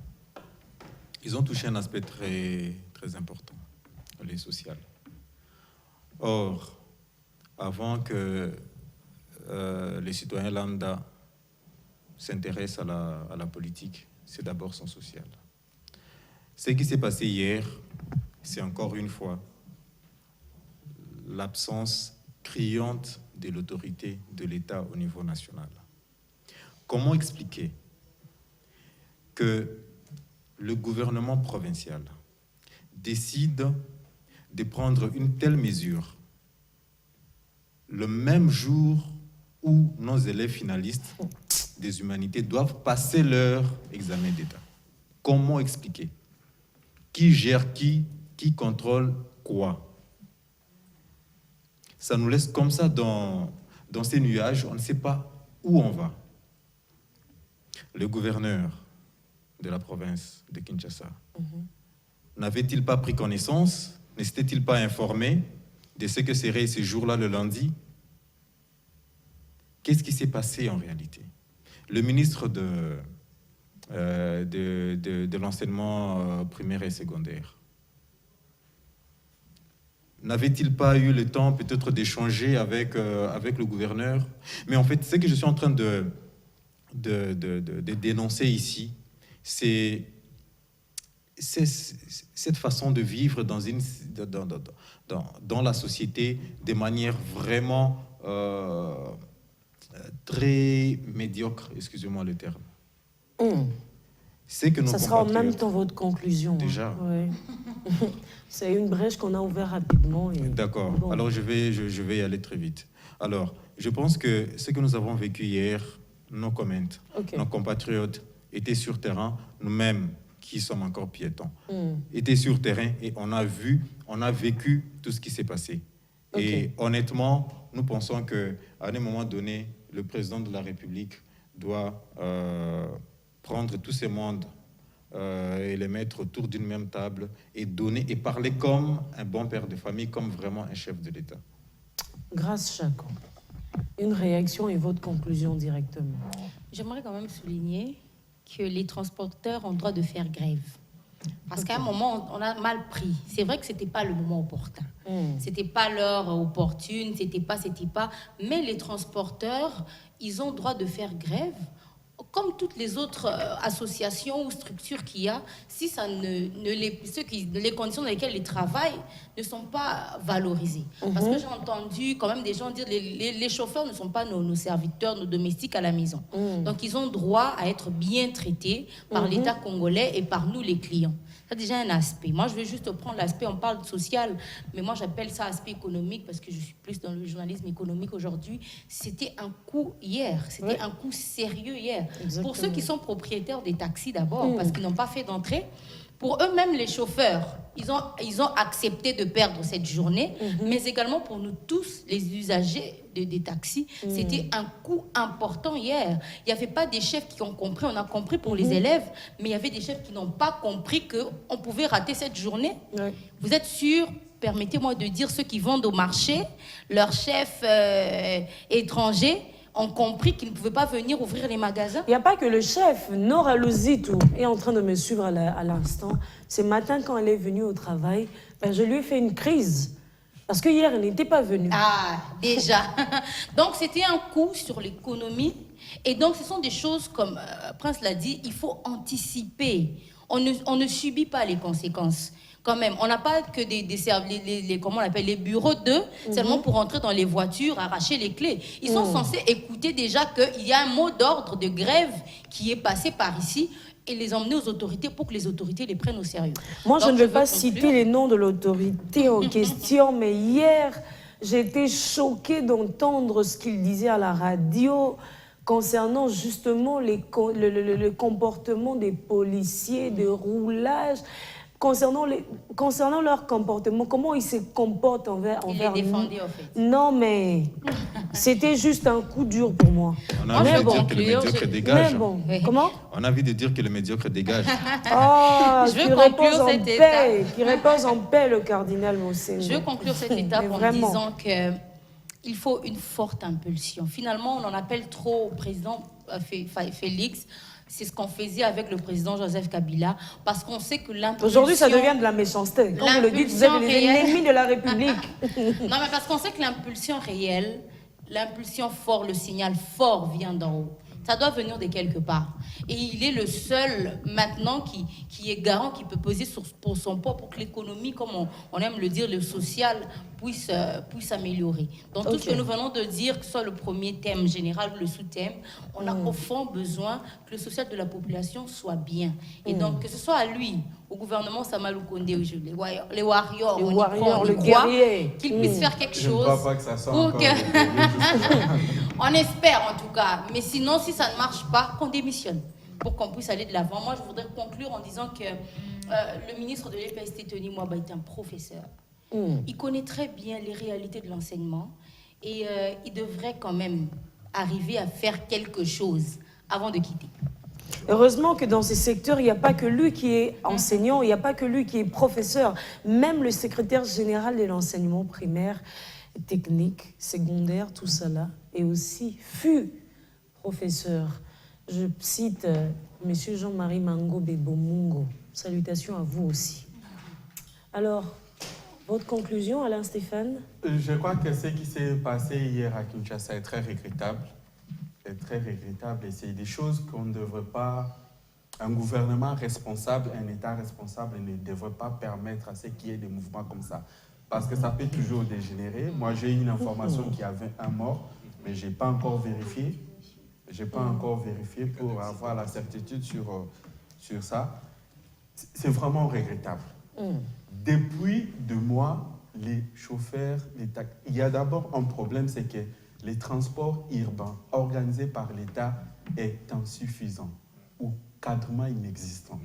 ils ont touché un aspect très, très important, les social. Or, avant que les citoyens lambda s'intéressent à la politique, c'est d'abord son social. Ce qui s'est passé hier, c'est encore une fois l'absence criante de l'autorité de l'État au niveau national. Comment expliquer que le gouvernement provincial décide de prendre une telle mesure le même jour où nos élèves finalistes des humanités doivent passer leur examen d'État? Comment expliquer? Qui gère qui contrôle quoi? Ça nous laisse comme ça dans ces nuages, on ne sait pas où on va. Le gouverneur de la province de Kinshasa n'avait-il pas pris connaissance, ne s'était-il pas informé de ce que serait ce jour-là le lundi? Qu'est-ce qui s'est passé en réalité? Le ministre de l'enseignement primaire et secondaire n'avait-il pas eu le temps peut-être d'échanger avec le gouverneur? Mais en fait, ce que je suis en train de dénoncer ici, c'est cette façon de vivre dans la société de manière vraiment très médiocre, excusez-moi le terme. C'est que nos Ça sera en même temps votre conclusion. Déjà. Hein. Ouais. C'est une brèche qu'on a ouverte rapidement. D'accord. Bon. Alors je vais y aller très vite. Alors, je pense que ce que nous avons vécu hier, nos compatriotes étaient sur terrain, nous-mêmes qui sommes encore piétons, étaient sur terrain et on a vécu tout ce qui s'est passé. Et honnêtement, nous pensons qu'à un moment donné, le président de la République doit prendre tous ces mondes et les mettre autour d'une même table et parler comme un bon père de famille, comme vraiment un chef de l'État. Grâce Chacon. Une réaction et votre conclusion directement. J'aimerais quand même souligner que les transporteurs ont le droit de faire grève. Parce qu'à un moment, on a mal pris. C'est vrai que ce n'était pas le moment opportun. Ce n'était pas l'heure opportune, c'était pas. Mais les transporteurs, ils ont le droit de faire grève. Comme toutes les autres associations ou structures qu'il y a, si les conditions dans lesquelles ils travaillent ne sont pas valorisées. Parce que j'ai entendu quand même des gens dire les chauffeurs ne sont pas nos serviteurs, nos domestiques à la maison. Donc ils ont droit à être bien traités par l'État congolais et par nous les clients. Ça déjà un aspect. Moi, je vais juste prendre l'aspect, on parle de social, mais moi, j'appelle ça aspect économique parce que je suis plus dans le journalisme économique aujourd'hui. C'était un coup hier. C'était un coup sérieux hier. Exactement. Pour ceux qui sont propriétaires des taxis d'abord, parce qu'ils n'ont pas fait d'entrée, pour eux-mêmes, les chauffeurs, ils ont accepté de perdre cette journée, mais également pour nous tous, les usagers des taxis, c'était un coup important hier. Il n'y avait pas des chefs qui ont compris, on a compris pour les élèves, mais il y avait des chefs qui n'ont pas compris qu'on pouvait rater cette journée. Vous êtes sûrs, permettez-moi de dire, ceux qui vendent au marché, leurs chefs étrangers, ont compris qu'ils ne pouvaient pas venir ouvrir les magasins. Il n'y a pas que le chef. Nora Luzitou est en train de me suivre à l'instant. Ce matin, quand elle est venue au travail, je lui ai fait une crise. Parce que hier, elle n'était pas venue. Ah, déjà. Donc, c'était un coup sur l'économie. Et donc, ce sont des choses, comme Prince l'a dit, il faut anticiper. On ne subit pas les conséquences. Quand même, on n'a pas que comment on appelle, les bureaux seulement pour entrer dans les voitures, arracher les clés. Ils sont censés écouter déjà qu'il y a un mot d'ordre de grève qui est passé par ici et les emmener aux autorités pour que les autorités les prennent au sérieux. Moi, je ne vais pas citer les noms de l'autorité en question, mais hier, j'ai été choquée d'entendre ce qu'il disait à la radio concernant justement le comportement des policiers, de roulage. Concernant leur comportement, comment ils se comportent envers les défendaient, en fait. Non, mais C'était juste un coup dur pour moi. On a envie Mais de bon, dire que le médiocre dégage. Mais bon, Oui. comment? On a envie de dire que le médiocre dégage. Oh, Je veux qui conclure repose en cette paix, qui repose en paix, le cardinal Mosengo. Je veux conclure cette étape Mais en vraiment. disant qu'il faut une forte impulsion. Finalement, on en appelle trop au président Félix. C'est ce qu'on faisait avec le président Joseph Kabila, parce qu'on sait que l'impulsion... Aujourd'hui, ça devient de la méchanceté. Quand vous le dites, vous êtes les ennemis de la République. Non, mais parce qu'on sait que l'impulsion réelle, l'impulsion forte, le signal fort vient d'en haut. Ça doit venir de quelque part. Et il est le seul maintenant qui est garant, qui peut peser pour son poids pour que l'économie, comme on aime le dire, le social, puisse s'améliorer. Donc tout ce que nous venons de dire, que ce soit le premier thème général ou le sous-thème, on a au fond besoin que le social de la population soit bien. Et donc que ce soit à lui, au gouvernement Samalou Kondé, les warriors, le guerrier, qu'il puisse faire quelque Je ne chose. crois pas que ça soit pour encore que... On espère en tout cas. Mais sinon, si ça ne marche pas, qu'on démissionne pour qu'on puisse aller de l'avant. Moi, je voudrais conclure en disant que le ministre de l'EPST, Tony Mwaba, est un professeur. Il connaît très bien les réalités de l'enseignement et il devrait quand même arriver à faire quelque chose avant de quitter. Heureusement que dans ces secteurs, il n'y a pas que lui qui est enseignant, il n'y a pas que lui qui est professeur. Même le secrétaire général de l'enseignement primaire, technique, secondaire, tout ça là, et aussi fut professeur. Je cite Monsieur Jean-Marie Mango Bebomungo. Salutations à vous aussi. Alors, votre conclusion, Alain Stéphane? Je crois que ce qui s'est passé hier à Kinshasa est très regrettable. C'est très regrettable et c'est des choses qu'on ne devrait pas... Un gouvernement responsable, un État responsable ne devrait pas permettre à ce qu'il y ait des mouvements comme ça. Parce que ça peut toujours dégénérer. Moi, j'ai une information qu'il y avait un mort, mais je n'ai pas encore vérifié. Je n'ai pas encore vérifié pour avoir la certitude sur ça. C'est vraiment regrettable. Depuis 2 mois, les chauffeurs, il y a d'abord un problème, c'est que les transports urbains organisés par l'État est insuffisant ou cadrement inexistant.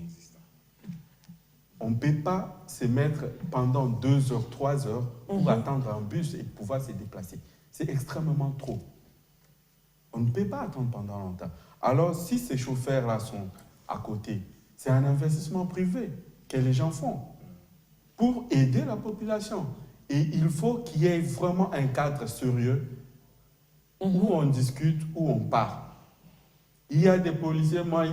On ne peut pas se mettre pendant 2 heures, 3 heures pour attendre un bus et pouvoir se déplacer. C'est extrêmement trop. On ne peut pas attendre pendant longtemps. Alors, si ces chauffeurs-là sont à côté, c'est un investissement privé que les gens font pour aider la population. Et il faut qu'il y ait vraiment un cadre sérieux où on discute, où on parle. Il y a des policiers, moi,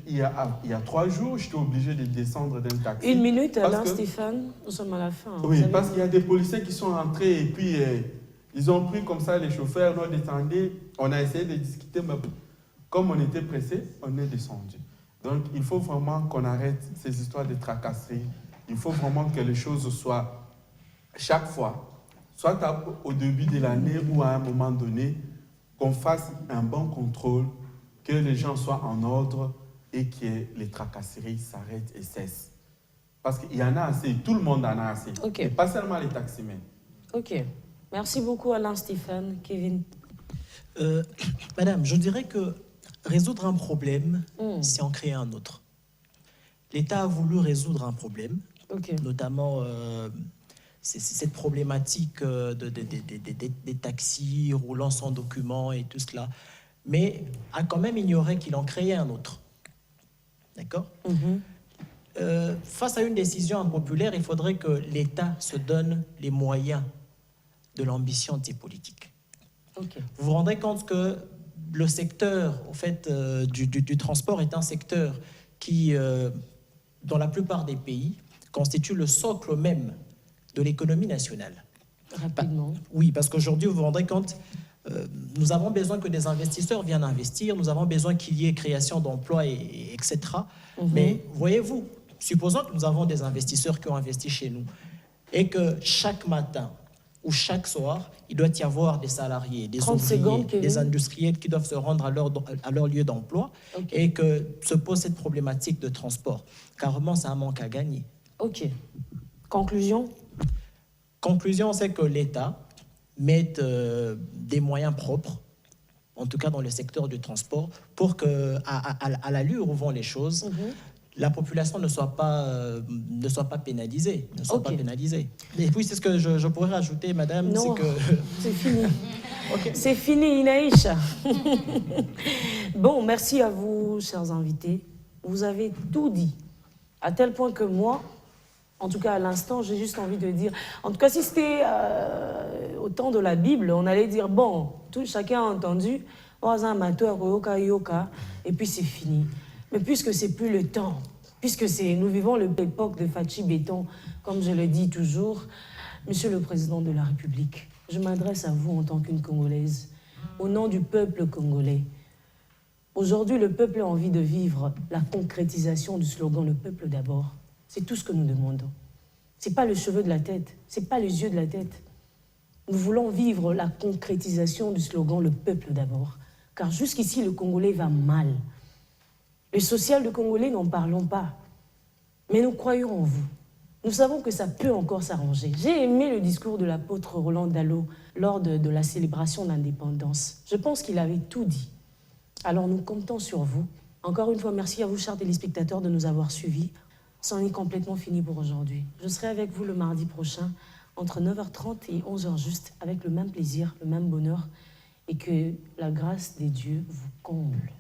il y a 3 jours, j'étais obligé de descendre d'un taxi. 1 minute, Alain Stéphane, nous sommes à la fin. Oui, parce qu'il y a des policiers qui sont entrés et puis ils ont pris comme ça les chauffeurs, nous descendaient, on a essayé de discuter, mais comme on était pressé, on est descendu. Donc il faut vraiment qu'on arrête ces histoires de tracasseries. Il faut vraiment que les choses soient, chaque fois, soit au début de l'année ou à un moment donné, qu'on fasse un bon contrôle, que les gens soient en ordre et que les tracasseries s'arrêtent et cessent. Parce qu'il y en a assez, tout le monde en a assez, et pas seulement les taximens. Ok. Merci beaucoup Alain Stéphane. Kevin? Madame, je dirais que résoudre un problème, c'est en créer un autre. L'État a voulu résoudre un problème, notamment cette problématique des taxis roulant sans documents et tout cela, mais a quand même ignoré qu'il en créait un autre. D'accord? Face à une décision impopulaire, il faudrait que l'État se donne les moyens de l'ambition de ses politiques. Vous vous rendrez compte que le secteur au fait, du transport est un secteur qui, dans la plupart des pays, constitue le socle même de l'économie nationale. Rapidement. Oui, parce qu'aujourd'hui, vous vous rendrez compte, nous avons besoin que des investisseurs viennent investir, nous avons besoin qu'il y ait création d'emplois, etc. Mais voyez-vous, supposons que nous avons des investisseurs qui ont investi chez nous et que chaque matin ou chaque soir, il doit y avoir des salariés, des ouvriers, des industriels qui doivent se rendre à leur lieu d'emploi et que se pose cette problématique de transport. Carrément, c'est un manque à gagner. Ok. Conclusion? Conclusion, c'est que l'État mette des moyens propres, en tout cas dans le secteur du transport, pour qu'à l'allure où vont les choses, la population ne soit pas pénalisée. Pas pénalisée. Et puis, c'est ce que je pourrais rajouter, madame, c'est que... c'est fini. C'est fini, Inaïcha. Bon, merci à vous, chers invités. Vous avez tout dit. À tel point que moi, en tout cas à l'instant, j'ai juste envie de dire... En tout cas, si c'était au temps de la Bible, on allait dire, bon, chacun a entendu, et puis c'est fini. Mais puisque c'est plus le temps, puisque nous vivons l'époque de Fachi Béton, comme je le dis toujours, Monsieur le Président de la République, je m'adresse à vous en tant qu'une Congolaise, au nom du peuple congolais. Aujourd'hui, le peuple a envie de vivre la concrétisation du slogan « Le peuple d'abord ». C'est tout ce que nous demandons. Ce n'est pas le cheveu de la tête, ce n'est pas les yeux de la tête. Nous voulons vivre la concrétisation du slogan « Le peuple d'abord ». Car jusqu'ici, le Congolais va mal. Le social de Congolais, n'en parlons pas. Mais nous croyons en vous. Nous savons que ça peut encore s'arranger. J'ai aimé le discours de l'apôtre Roland Dallot lors de la célébration d'indépendance. Je pense qu'il avait tout dit. Alors nous comptons sur vous. Encore une fois, merci à vous, chers téléspectateurs, de nous avoir suivis. C'en est complètement fini pour aujourd'hui. Je serai avec vous le mardi prochain, entre 9h30 et 11h juste, avec le même plaisir, le même bonheur, et que la grâce des dieux vous comble.